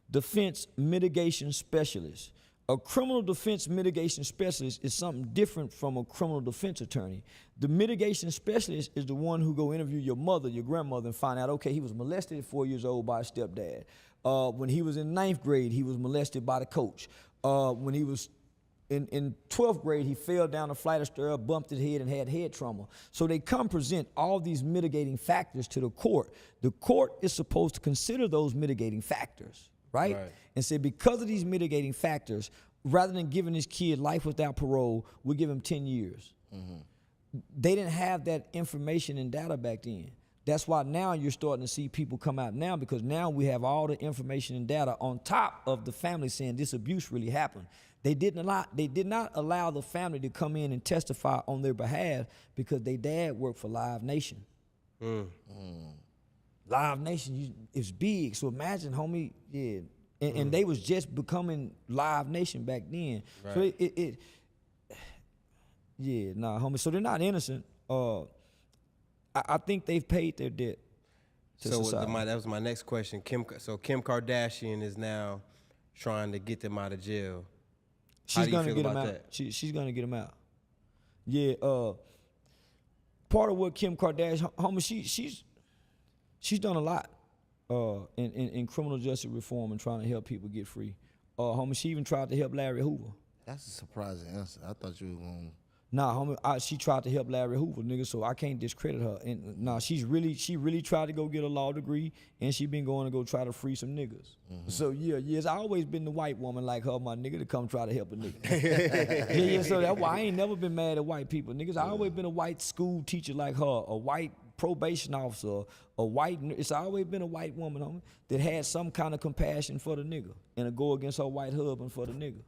defense mitigation specialist. A criminal defense mitigation specialist is something different from a criminal defense attorney. The mitigation specialist is the one who go interview your mother, your grandmother, and find out, okay, he was molested at 4 years old by his stepdad. When he was in 9th grade, he was molested by the coach. When he was in 12th grade, he fell down a flight of stairs, bumped his head, and had head trauma. So they come present all these mitigating factors to the court. The court is supposed to consider those mitigating factors, right? And say, because of these mitigating factors, rather than giving this kid life without parole, we give him 10 years. They didn't have that information and data back then. That's why now you're starting to see people come out now, because now we have all the information and data on top of the family saying this abuse really happened. They did not allow the family to come in and testify on their behalf because their dad worked for Live Nation. Live Nation is big, so imagine, homie, yeah. And they was just becoming Live Nation back then. Right. So homie, so they're not innocent. I think they've paid their debt to society. That was my next question. Kim Kardashian is now trying to get them out of jail. How do you feel about that? She's gonna get them out. Yeah. Part of what Kim Kardashian, homie, she's done a lot in criminal justice reform and trying to help people get free. Homie, she even tried to help Larry Hoover. That's a surprising answer. I thought you were going. Nah, homie, she tried to help Larry Hoover, nigga, so I can't discredit her. And nah, she really tried to go get a law degree, and she been going to go try to free some niggas. So yeah, it's always been the white woman like her, my nigga, to come try to help a nigga. yeah, so that's why I ain't never been mad at white people. Niggas, I always been a white school teacher like her, a white probation officer, it's always been a white woman, homie, that had some kind of compassion for the nigga and to go against her white husband for the nigga.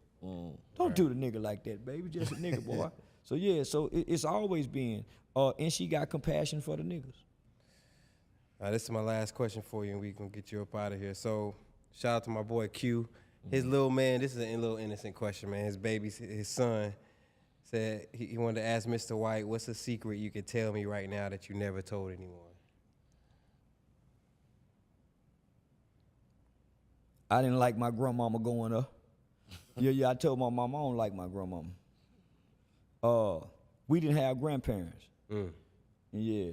Don't do the nigga like that, baby, just a nigga, boy. So yeah, it's always been, and she got compassion for the niggas. All right, this is my last question for you, and we gonna get you up out of here. So, shout out to my boy Q. His little man, this is a little innocent question, man. His son, said he wanted to ask Mr. White, what's a secret you could tell me right now that you never told anyone? I didn't like my grandmama going up. Yeah, I told my mom I don't like my grandmama. We didn't have grandparents. Yeah.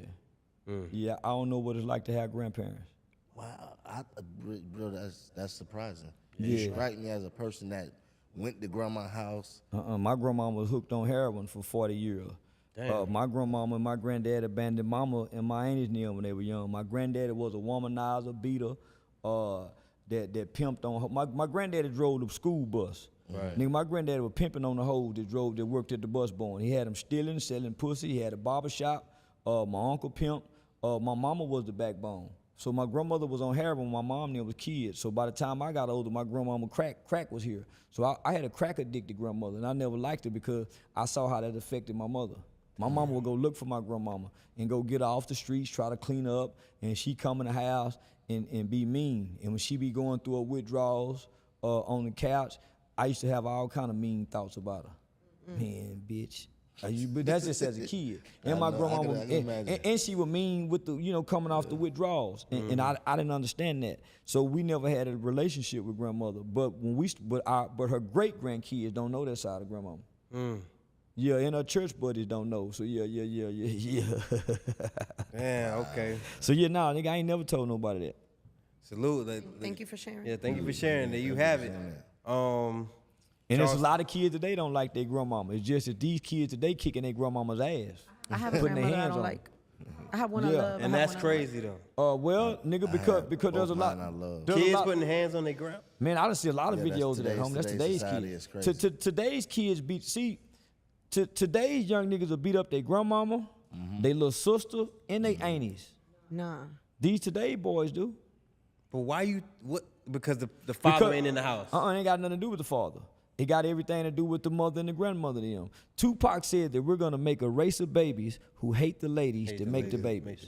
Yeah, I don't know what it's like to have grandparents. Wow, bro, that's surprising. Yeah. You strike me as a person that went to grandma's house. My grandmama was hooked on heroin for 40 years. My grandmama and my granddad abandoned mama and my aunties knew when they were young. My granddaddy was a womanizer, beater, that pimped on her. My granddaddy drove the school bus. Right. Nigga, my granddaddy was pimping on the hoes that worked at the bus barn. He had them stealing, selling pussy. He had a barber shop. My uncle pimped. My mama was the backbone. So my grandmother was on heroin when my mom was kids. So by the time I got older, my grandmama crack was here. So I had a crack addicted grandmother, and I never liked her because I saw how that affected my mother. My mama would go look for my grandmama and go get her off the streets, try to clean up, and she come in the house and be mean. And when she be going through her withdrawals on the couch, I used to have all kind of mean thoughts about her. Man, bitch. But that's just as a kid. And my grandma and she was mean with the, coming off the withdrawals. And I didn't understand that. So we never had a relationship with grandmother. But but her great grandkids don't know that side of grandmama. Yeah, and her church buddies don't know. So yeah. Yeah, okay. So yeah, nigga, I ain't never told nobody that. Salute. Thank you for sharing. Yeah, thank you for sharing. There you have it. And there's a lot of kids today don't like their grandmama. It's just that these kids today kicking their grandmama's ass. I have a putting their grandmother I hands don't on like. I have one I love. And that's crazy though. Well, nigga, because there's a lot. Kids putting hands on their grandma. Man, I done see a lot of videos of that, homie. That's today's kids. Today's kids today's young niggas will beat up their grandmama, their little sister, and their aunties. Nah. These today boys do. But why because the father ain't in the house. It ain't got nothing to do with the father. It got everything to do with the mother and the grandmother to them. Tupac said that we're gonna make a race of babies who hate the ladies that make the babies.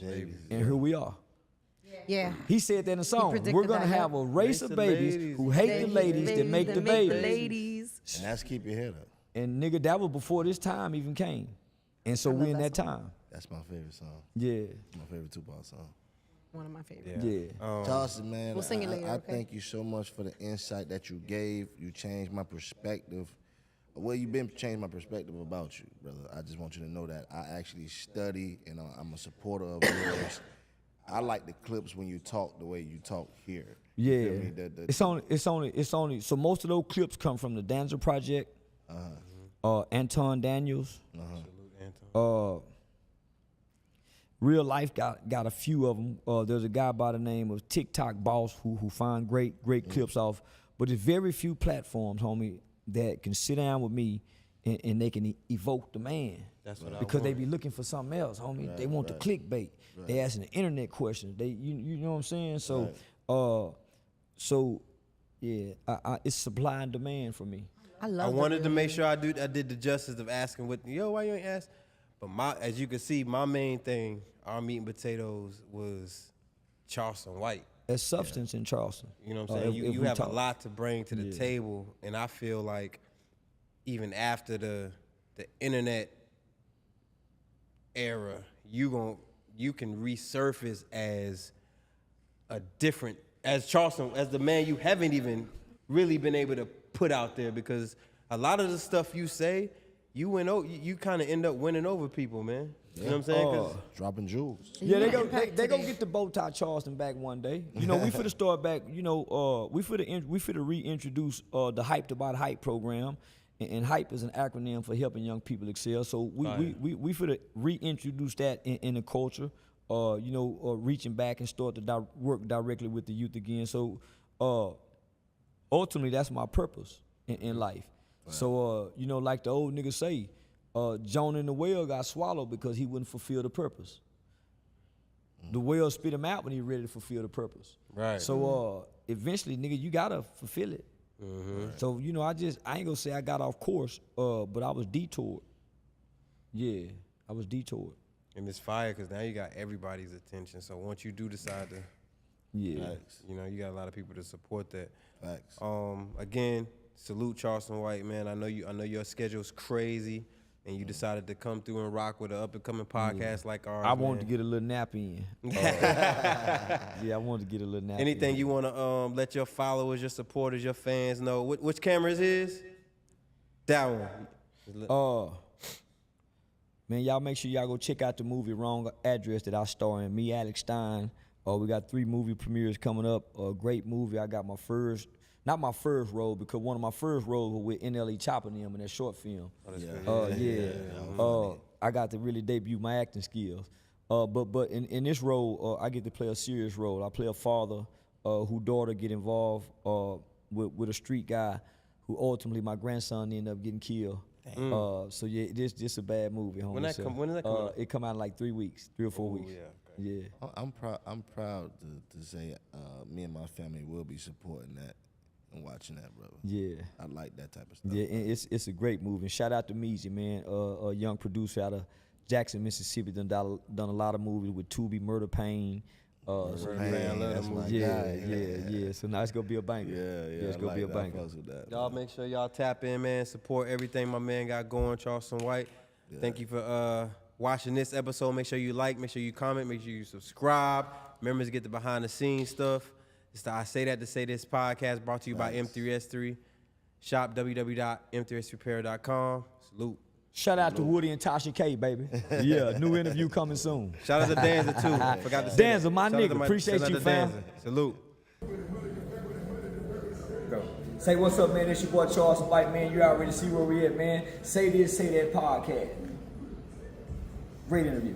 And here we are. Yeah. He said that in a song. We're gonna have a race of babies who hate the ladies that make the babies. And that's keep your head up. And nigga, that was before this time even came. And so we in that time. That's my favorite song. Yeah. My favorite Tupac song. One of my favorites. Yeah. Charleston, man, We'll sing it later, I okay? thank you so much for the insight that you gave. You changed my perspective. Well, you've been changed my perspective about you, brother. I just want you to know that I actually study and I'm a supporter of yours. I like the clips when you talk the way you talk here. Yeah. You feel me? It's only so most of those clips come from the Dancer Project. Anton Daniels. Real Life got a few of them. There's a guy by the name of TikTok Boss who find great clips off. But there's very few platforms, homie, that can sit down with me and they can evoke the man. That's what because they be looking for something else, homie. Right, they want the clickbait. Right. They asking the internet questions. You know what I'm saying? So it's supply and demand for me. I wanted to make sure I did the justice of asking why you ain't ask? But as you can see, my main thing, our meat and potatoes, was Charleston White. There's substance in Charleston. You know what I'm saying? You have a lot to bring to the table, and I feel like even after the internet era, you can resurface as Charleston, as the man you haven't even really been able to put out there, because a lot of the stuff you say, you kind of end up winning over people, man. You know what I'm saying? Dropping jewels. Yeah, they go get the bow tie Charleston back one day. You know, we finna start back. You know, we finna reintroduce the Hyped About Hype program, and HYPE is an acronym for helping young people excel. So we finna reintroduce that in the culture. Reaching back and start to work directly with the youth again. So ultimately, that's my purpose in life. Right. So like the old niggas say, Jonah in the whale got swallowed because he wouldn't fulfill the purpose. The whale spit him out when he ready to fulfill the purpose. Right. So eventually, nigga, you gotta fulfill it. Mm-hmm. Right. So I ain't gonna say I got off course, but I was detoured. Yeah, I was detoured. And it's fire because now you got everybody's attention. So once you do decide to, you got a lot of people to support that. Facts. Again, salute Charleston White, man. I know your schedule's crazy. And you decided to come through and rock with an up-and-coming podcast like ours. I wanted to get a little nap in. I wanted to get a little nap in. Anything you want to let your followers, your supporters, your fans know? Which camera is his? That one. Man, y'all make sure y'all go check out the movie Wrong Address that I star in. Me, Alex Stein. We got 3 movie premieres coming up. A great movie. I got not my first role, because one of my first roles was with NLE Chopper and them in that short film. I got to really debut my acting skills. But in this role, I get to play a serious role. I play a father whose daughter get involved with a street guy who ultimately my grandson ended up getting killed. So yeah, this a bad movie, homie. When does that come out? It come out in like 3 weeks, 3 or 4 weeks. Yeah, okay. Yeah. I'm proud to say me and my family will be supporting that. And watching that, brother. Yeah. I like that type of stuff. Yeah, and it's a great movie. And shout out to Meezy, man, a young producer out of Jackson, Mississippi, done a lot of movies with Tubi, Murder Pain. That's my guy. Yeah. So now it's gonna be a banger. Yeah, it's gonna be a banger. Y'all make sure y'all tap in, man. Support everything my man got going, Charleston White. Yeah. Thank you for watching this episode. Make sure you like, make sure you comment, make sure you subscribe. Remember to get the behind the scenes stuff. It's the I Say That to Say This podcast brought to you by M3S3. Shop www.m3srepair.com. Salute. Shout out to Woody and Tasha K, baby. Yeah, new interview coming soon. Shout out to Danza, too. Forgot to say Danza, my nigga. Appreciate you, fam. Salute. Go. Say what's up, man. It's your boy Charleston White, man. You already see where we at, man. Say This, Say That podcast. Great interview.